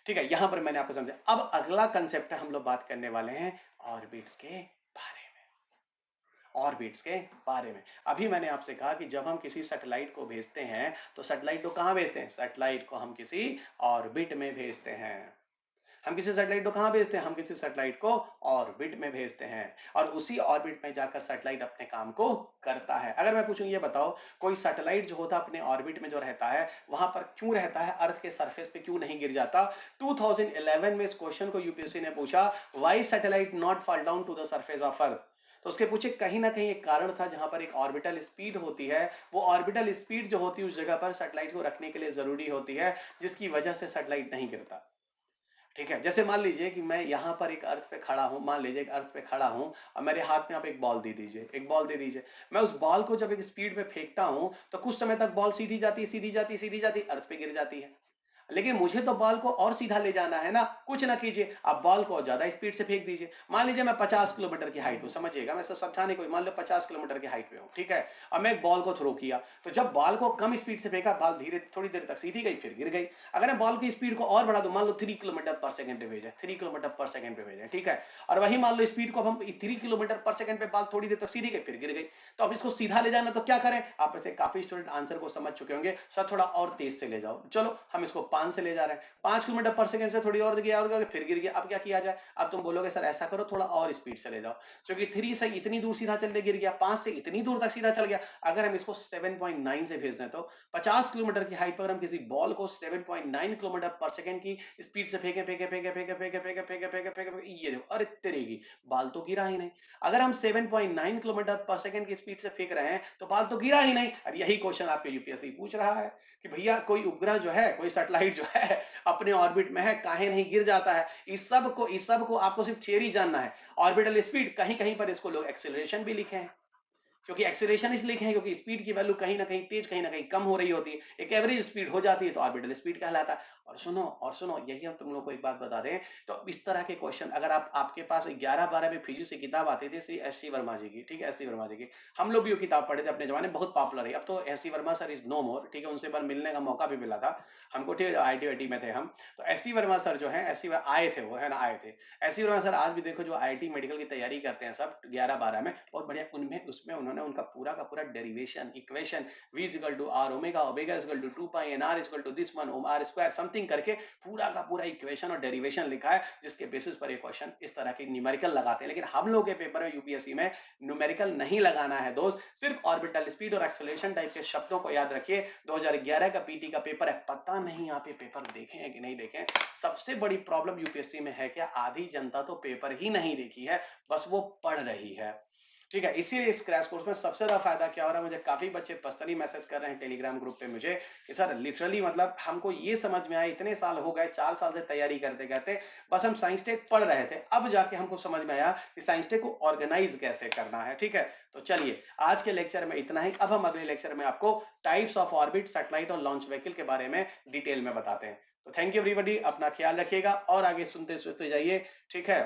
ठीक है, यहां पर मैंने आपको समझा। अब अगला कंसेप्ट है, हम लोग बात करने वाले हैं ऑर्बिट्स के बारे में। ऑर्बिट्स के बारे में अभी मैंने आपसे कहा कि जब हम किसी सैटेलाइट को भेजते हैं, तो सैटेलाइट को कहां भेजते हैं, सैटेलाइट को हम किसी ऑर्बिट में भेजते हैं। हम किसी सैटेलाइट को कहां भेजते हैं, हम किसी सैटेलाइट को ऑर्बिट में भेजते हैं, और उसी ऑर्बिट में जाकर सैटेलाइट अपने काम को करता है। अगर मैं पूछूं, ये बताओ, कोई सैटेलाइट जो होता है अपने ऑर्बिट में जो रहता है, वहां पर क्यों रहता है, अर्थ के सरफेस पे क्यों नहीं गिर जाता। 2011 में इस क्वेश्चन को यूपीएससी ने पूछा, why satellite not fall down to the surface of earth. तो उसके पीछे कहीं ना कहीं एक कारण था, जहां पर एक ऑर्बिटल स्पीड होती है, वो ऑर्बिटल स्पीड जो होती है उस जगह पर सैटेलाइट को रखने के लिए जरूरी होती है, जिसकी वजह से सैटेलाइट नहीं गिरता। ठीक है, जैसे मान लीजिए कि मैं यहाँ पर एक अर्थ पे खड़ा हूँ, मान लीजिए एक अर्थ पे खड़ा हूँ, और मेरे हाथ में आप एक बॉल दे दीजिए, एक बॉल दे दीजिए। मैं उस बॉल को जब एक स्पीड में फेंकता हूँ, तो कुछ समय तक बॉल सीधी जाती है, सीधी जाती है, सीधी जाती है, अर्थ पे गिर जाती है। लेकिन मुझे तो बॉल को और सीधा ले जाना है ना। कुछ ना कीजिए, आप बॉल को ज्यादा स्पीड से फेंक दीजिए। मान लीजिए मैं 50 किलोमीटर की हाइट हूँ, समझिएगा, मैं सब समझाने को, मान लो 50 किलोमीटर की हाइट पे हूँ, ठीक है, और मैं एक बॉल को थ्रो किया, तो जब बॉल को कम स्पीड से फेंका, बॉल धीरे थोड़ी देर तक सीधी गई, फिर गिर गई। अगर मैं बॉल की स्पीड को और बढ़ा दूं, मान लो 3 किलोमीटर पर सेकंड पे भेजें, 3 किलोमीटर पर सेकंड पे भेजें, ठीक है, और वही मान लो स्पीड को हम 3 किलोमीटर पर सेकंड पे, बॉल थोड़ी देर तक सीधी गई, फिर गिर गई। तो अब इसको सीधा ले जाना तो क्या करें, आप में से काफी स्टूडेंट आंसर को समझ चुके होंगे, सर थोड़ा और तेज से ले जाओ, चलो हम इसको 5 से ले जा रहे हैं, 5 किलोमीटर पर सेकंड से थोड़ी और गया, और फिर गिर गया। अब क्या किया जाए, अब तुम बोलोगे सर ऐसा करो, थोड़ा और स्पीड से ले जाओ, क्योंकि 3 से इतनी दूर सीधा चल गिर गया, 5 से इतनी दूर तक सीधा चल गया। अगर हम इसको 7.9 से भेज दें, तो 50 किलोमीटर की हाइट पर हम किसी बॉल को 7.9 किलोमीटर पर सेकंड की स्पीड से फेंके फेंके फेंके फेंके फेंके फेंके फेंके फेंके फेंके, ये देखो, अरे तेरे की बाल तो गिरा ही नहीं। अगर हम 7.9 किलोमीटर पर सेकंड की स्पीड से फेंक रहे हैं, तो बाल तो गिरा ही नहीं। और यही क्वेश्चन आपके यूपीएससी पूछ रहा है कि भैया कोई उपग्रह जो है, कोई सैटेलाइट सैटेलाइट जो है अपने ऑर्बिट में है, काहे नहीं गिर जाता है। इस सब को आपको सिर्फ थियरी जानना है। ऑर्बिटल स्पीड कहीं-कहीं पर इसको लोग एक्सेलरेशन भी लिखे हैं। क्योंकि एक्सीलरेशन इसलिए लिखे हैं क्योंकि स्पीड की वैल्यू कहीं ना कहीं तेज कहीं ना कहीं कम हो रही होती है, एक एवरेज स्पीड हो जाती है तो ऑर्बिटल स्पीड कहलाता है। और सुनो यही हम तुम लोग को एक बात बता दें, तो इस तरह के क्वेश्चन अगर आपके पास 11-12 में फिजिक्स की किताब आती थी, सी एस सी वर्मा जी की, ठीक है, एस सी वर्मा जी की, हम लोग भी वो किताब पढ़े थे अपने जमाने, बहुत पॉपुलर है। अब तो S C Verma sir is no more, ठीक है, उनसे पर मिलने का मौका भी मिला था हमको, ठीक है, आई टी में थे हम। तो एस सी वर्मा सर जो है, आए थे, वो है ना, आए थे ऐसी वर्मा सर। आज भी देखो जो आईआईटी मेडिकल की तैयारी करते हैं सब 11-12 में, बहुत बढ़िया, उनमें उसमें उन्होंने उनका पूरा का पूरा derivation equation v is equal to r omega, omega is equal to 2 pi n r is equal to this one ohm r square something करके पूरा का पूरा इक्वेशन और डेरिवेशन लिखा है, जिसके बेसिस पर ये क्वेश्चन इस तरह के न्यूमेरिकल लगाते हैं। लेकिन हम लोग के पेपर में यूपीएससी में न्यूमेरिकल नहीं लगाना है दोस्त, सिर्फ ऑर्बिटल स्पीड और एक्सेलरेशन टाइप के शब्दों को याद रखिए। 2011 का पीटी का पेपर है, पता नहीं आप ये पेपर देखे हैं कि नहीं देखे। सबसे बड़ी प्रॉब्लम यूपीएससी में है कि आधी जनता तो पेपर ही नहीं देखी है, बस वो पढ़ रही है, ठीक है। इसीलिए इस क्रैश कोर्स में सबसे ज्यादा फायदा क्या हो रहा है, मुझे काफी बच्चे पर्सनली मैसेज कर रहे हैं टेलीग्राम ग्रुप पे मुझे कि सर लिटरली मतलब हमको ये समझ में आया, इतने साल हो गए, 4 साल से तैयारी करते करते बस हम साइंस टेक पढ़ रहे थे, अब जाके हमको समझ में आया कि साइंस टेक को ऑर्गेनाइज कैसे करना है, ठीक है। तो चलिए आज के लेक्चर में इतना ही। अब हम अगले लेक्चर में आपको टाइप्स ऑफ ऑर्बिट, सैटेलाइट और लॉन्च व्हीकल के बारे में डिटेल में बताते हैं। तो थैंक यू एवरीबॉडी, अपना ख्याल रखिएगा और आगे सुनते सुनते जाइए, ठीक है।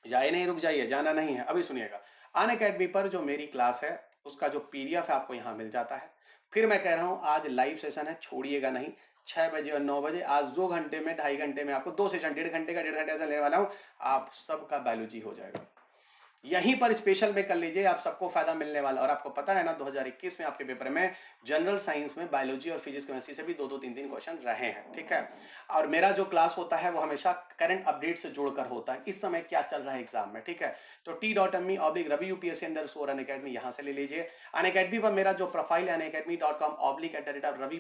जाए नहीं, रुक जाइए, जाना नहीं है, अभी सुनिएगा। अन अकेडमी पर जो मेरी क्लास है उसका जो पीडीएफ है आपको यहाँ मिल जाता है। फिर मैं कह रहा हूँ आज लाइव सेशन है, छोड़िएगा नहीं, 6 बजे और 9 बजे, आज 2 घंटे में 2.5 घंटे में आपको 2 सेशन, 1.5 घंटे का 1.5 घंटे ऐसा लेने वाला हूँ, आप सबका बायोलॉजी हो जाएगा। यहीं पर स्पेशल में कर लीजिए, आप सबको फायदा मिलने वाला। और आपको पता है ना 2021 में आपके पेपर में जनरल साइंस में बायोलॉजी और फिजिक्स केमिस्ट्री से भी 2-2 3-3 क्वेश्चन रहे हैं, ठीक है। और मेरा जो क्लास होता है वो हमेशा करंट अपडेट से जोड़कर होता है, इस समय क्या चल रहा है एग्जाम में, ठीक है। तो t.me/रवि यूपीएससी अंडरस्कोर अनअकैडमी यहाँ से ले लीजिए। अनअकैडमी पर मेरा जो प्रोफाइल है unacademy.com/रवि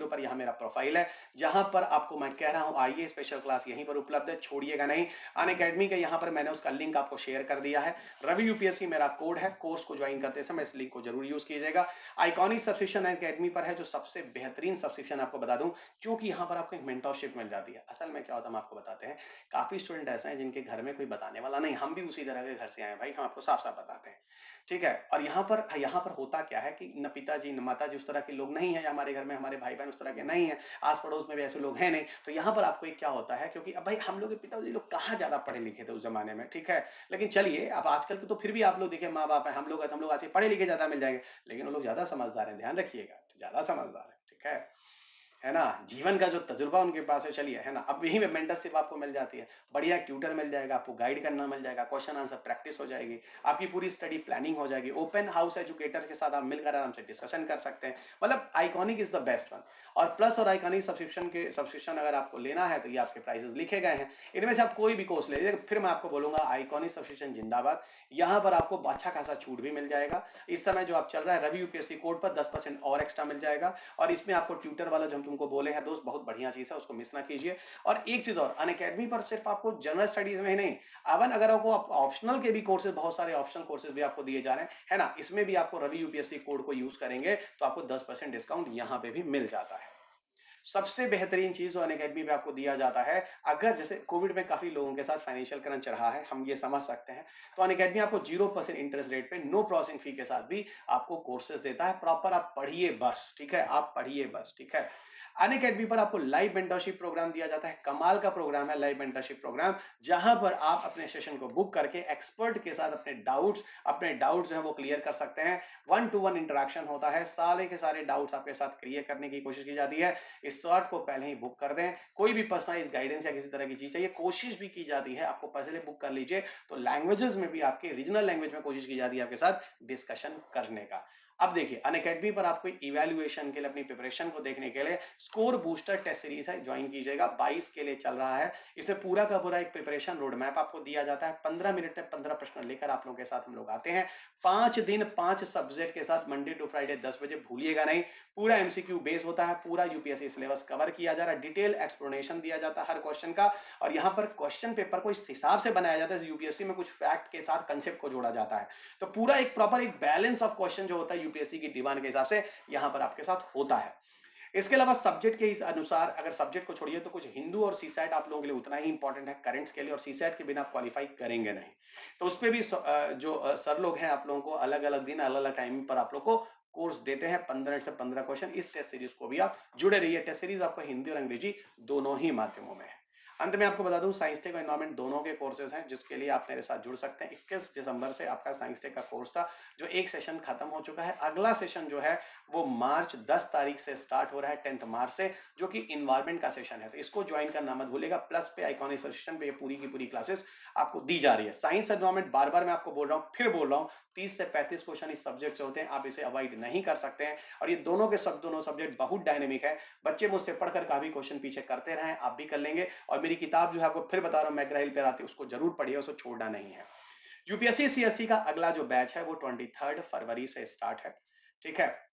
पर यहाँ मेरा प्रोफाइल है, जहां पर आपको मैं कह रहा हूँ आइए, स्पेशल क्लास यहीं पर उपलब्ध है, छोड़िएगा नहीं। अनअकैडमी का यहाँ पर मैंने उसका लिंक आपको शेयर कर दिया है। रवि यूपीएससी मेरा कोड है, कोर्स को ज्वाइन करते समय इस लिंक को जरूर यूज कीजिएगा। आइकॉनिक सब्सक्रिप्शन अनअकैडमी पर है, जो सबसे बेहतरीन सब्सक्रिप्शन आपको बता दूं, क्योंकि यहाँ पर आपको एक मेंटरशिप मिल जाती है। असल में क्या होता है हम आपको बताते हैं, काफी स्टूडेंट ऐसे हैं जिनके घर में कोई बताने वाला नहीं, हम भी उसी तरह के घर से आए भाई, हम आपको साफ साफ बताते हैं, ठीक है। और यहाँ पर होता क्या है कि न पिताजी न माताजी उस तरह के लोग नहीं है हमारे घर में, हमारे भाई बहन उस तरह के नहीं है, आस पड़ोस में भी ऐसे लोग हैं नहीं। तो यहाँ पर आपको एक क्या होता है, क्योंकि अब भाई हम लोग के पिताजी लोग कहाँ ज्यादा पढ़े लिखे थे उस जमाने में, ठीक है। लेकिन चलिए अब आजकल के तो फिर भी आप लोग देखिए, माँ बाप है, हम लोग आज के पढ़े लिखे ज्यादा मिल जाएंगे, लेकिन वो लोग ज्यादा समझदार हैं, ध्यान रखिएगा, ज्यादा समझदार है, ठीक है ना। जीवन का जो तजुर्बा उनके पास है, चलिए, है ना। अब यही में मेंटरशिप आपको मिल जाती है, बढ़िया ट्यूटर मिल जाएगा, आपको गाइड करना मिल जाएगा, क्वेश्चन आंसर प्रैक्टिस हो जाएगी, आपकी पूरी स्टडी प्लानिंग हो जाएगी, ओपन हाउस एजुकेटर के साथ आप मिलकर आराम से डिस्कशन कर सकते हैं। मतलब iconic is the best one. और प्लस और आइकॉनिक सब्सक्रिप्शन अगर आपको लेना है तो ये आपके प्राइसेस लिखे गए हैं, इनमें से आप कोई भी कोर्स ले लीजिए। फिर मैं आपको बोलूंगा आइकॉनिक सब्सक्रिप्शन जिंदाबाद, यहाँ पर आपको अच्छा खासा छूट भी मिल जाएगा। इस समय जो आप चल रहा है रवि यूपीएससी कोड पर 10% और एक्स्ट्रा मिल जाएगा। और इसमें आपको ट्यूटर वाला जो हम तुमको बोले हैं दोस्त, बहुत बढ़िया चीज है, उसको मिस ना कीजिए। और एक चीज और, अनअकैडमी पर सिर्फ आपको जनरल स्टडीज में ही नहीं, अवन अगर आपको ऑप्शनल के भी कोर्सेज, बहुत सारे ऑप्शनल कोर्सेज भी आपको दिए जा रहे हैं, है ना, इसमें भी आपको रवि यूपीएससी कोड को यूज करेंगे तो आपको 10% डिस्काउंट यहाँ पे भी मिल जाता है। सबसे बेहतरीन चीज जो अनअकैडमी पे आपको दिया जाता है, अगर जैसे कोविड में काफी लोगों के साथ फाइनेंशियल क्रंच रहा है, हम ये समझ सकते हैं, तो अनअकैडमी आपको 0% इंटरेस्ट रेट पे, नो प्रोसेसिंग फी के साथ भी आपको कोर्सेज देता है। प्रॉपर आप पढ़िए बस, ठीक है, आप पढ़िए बस, ठीक है। अनअकैडमी पर आपको लाइव मेंटरशिप प्रोग्राम दिया जाता है, कमाल का प्रोग्राम है लाइव मेंटरशिप प्रोग्राम, जहां पर आप अपने सेशन को बुक करके एक्सपर्ट के साथ अपने डाउट्स जो है वो क्लियर कर सकते हैं। 1-to-1 इंटरेक्शन होता है, सारे के सारे डाउट्स आपके साथ क्लियर करने की कोशिश की जाती है। इस स्लॉट को पहले ही बुक कर दें। कोई भी पर्सनलाइज गाइडेंस या किसी तरह की चीज चाहिए, कोशिश भी की जाती है आपको पहले बुक कर लीजिए, तो लैंग्वेजेस में भी आपके रीजनल लैंग्वेज में कोशिश की जाती है आपके साथ डिस्कशन करने का। अब देखिए अनअकैडमी पर आपको इवैल्यूएशन के लिए, अपनी प्रिपरेशन को देखने के लिए स्कोर बूस्टर टेस्ट सीरीज है, ज्वाइन कीजिएगा, 22 के लिए चल रहा है। इसे पूरा का पूरा एक प्रिपरेशन रोड मैप आपको दिया जाता है, 15 मिनट में 15 प्रश्न लेकर आप लोगों के साथ हम लोग आते हैं, 5 दिन 5 सब्जेक्ट के साथ, मंडे टू फ्राइडे 10 बजे, भूलिएगा नहीं। पूरा एमसीक्यू बेस होता है, पूरा यूपीएससी सिलेबस कवर किया जा रहा है, डिटेल एक्सप्लेनेशन दिया जाता है हर क्वेश्चन का। और यहाँ पर क्वेश्चन पेपर को इस हिसाब से बनाया जाता है, यूपीएससी में कुछ फैक्ट के साथ कंसेप्ट को जोड़ा जाता है, तो पूरा एक प्रॉपर एक बैलेंस ऑफ क्वेश्चन जो होता है यूपीएससी की डिमांड के हिसाब से यहाँ पर आपके साथ होता है। इसके अलावा सब्जेक्ट के इस अनुसार, अगर सब्जेक्ट को छोड़िए तो कुछ हिंदू और सीसैट आप लोगों के लिए उतना ही इंपॉर्टेंट है करंट्स के लिए, और सीसैट के बिना आप क्वालिफाई करेंगे नहीं। तो उस पे भी जो सर लोग हैं आप लोगों को अलग अलग दिन अलग अलग टाइम पर आप लोग को कोर्स देते हैं, 15 से 15 क्वेश्चन। इस टेस्ट सीरीज को भी आप जुड़े रहिए। टेस्ट सीरीज आपको हिंदी और अंग्रेजी दोनों ही माध्यमों में है। अंत में आपको बता दूं, साइंस टेक और एनवायरमेंट दोनों के कोर्सेज हैं जिसके लिए आप मेरे साथ जुड़ सकते हैं। 21 दिसंबर से आपका साइंस टेक का कोर्स था, जो एक सेशन खत्म हो चुका है। अगला सेशन जो है वो मार्च 10 तारीख से स्टार्ट हो रहा है, 10th मार्च से, जो कि इन्वायरमेंट का सेशन है। तो इसको ज्वाइन करना मत भूलेगा। प्लस पे आइकॉनिक सेशन पे ये पूरी की पूरी क्लासेस आपको दी जा रही है। साइंस एनवायरमेंट बार बार मैं आपको बोल रहा हूँ, फिर बोल रहा हूँ, 30 से 35 क्वेश्चन इस सब्जेक्ट से होते हैं, आप इसे अवॉइड नहीं कर सकते हैं। और ये दोनों के सब दोनों सब्जेक्ट बहुत डायनेमिक है। बच्चे मुझसे पढ़कर काफी क्वेश्चन पीछे करते रहे, आप भी कर लेंगे। और मेरी किताब जो है आपको फिर बता रहा हूँ, मैकग्रा हिल पे आती है, उसको जरूर पढ़िए, उसको छोड़ना नहीं है। यूपीएससी सीएससी का अगला जो बैच है वो 23 फरवरी से स्टार्ट है, ठीक है।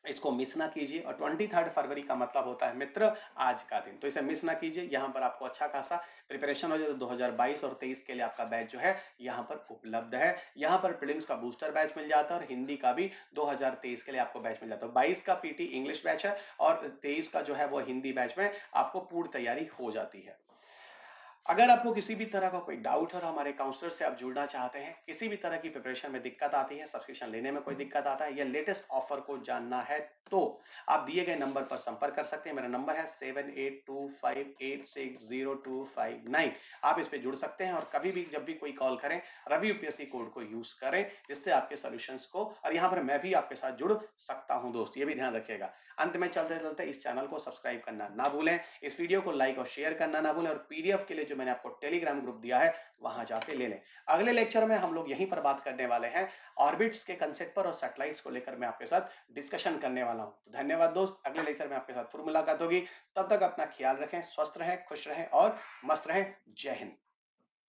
इसको मिस ना कीजिए। और 23 फरवरी का मतलब होता है मित्र आज का दिन, तो इसे मिस ना कीजिए। यहाँ पर आपको अच्छा खासा प्रिपरेशन हो जाए। तो 2022 और 23 के लिए आपका बैच जो है यहाँ पर उपलब्ध है। यहाँ पर प्रीलिम्स का बूस्टर बैच मिल जाता है, और हिंदी का भी 2023 के लिए आपको बैच मिल जाता है। 22 का पीटी इंग्लिश बैच है, और 23 का जो है वो हिंदी बैच में आपको पूर्ण तैयारी हो जाती है। अगर आपको किसी भी तरह का कोई डाउट है और हमारे काउंसलर से आप जुड़ना चाहते हैं, किसी भी तरह की प्रिपरेशन में दिक्कत आती है, सब्सक्रिप्शन लेने में कोई दिक्कत आता है, या लेटेस्ट ऑफर को जानना है, तो आप दिए गए नंबर पर संपर्क कर सकते हैं। मेरा नंबर है 7825860259। आप इस पे जुड़ सकते हैं, और कभी भी जब भी कोई कॉल करें, रवि यूपीएससी कोड को यूज करें, जिससे आपके सॉल्यूशंस को, और यहाँ पर मैं भी आपके साथ जुड़ सकता हूं दोस्त, ये भी ध्यान रखिएगा। अंत में चलते चलते इस चैनल को सब्सक्राइब करना ना भूलें, इस वीडियो को लाइक और शेयर करना ना भूलें, और पीडीएफ के लिए जो मैंने आपको टेलीग्राम ग्रुप दिया है वहां जाके ले लें। अगले लेक्चर में हम लोग यहीं पर बात करने वाले हैं ऑर्बिट्स के कंसेप्ट पर, और सैटेलाइट्स को लेकर मैं आपके साथ डिस्कशन करने वाला हूं। तो धन्यवाद दोस्त, अगले लेक्चर में आपके साथ फिर मुलाकात होगी। तब तक अपना ख्याल रखें, स्वस्थ रहें, खुश रहें और मस्त रहें। जय हिंद।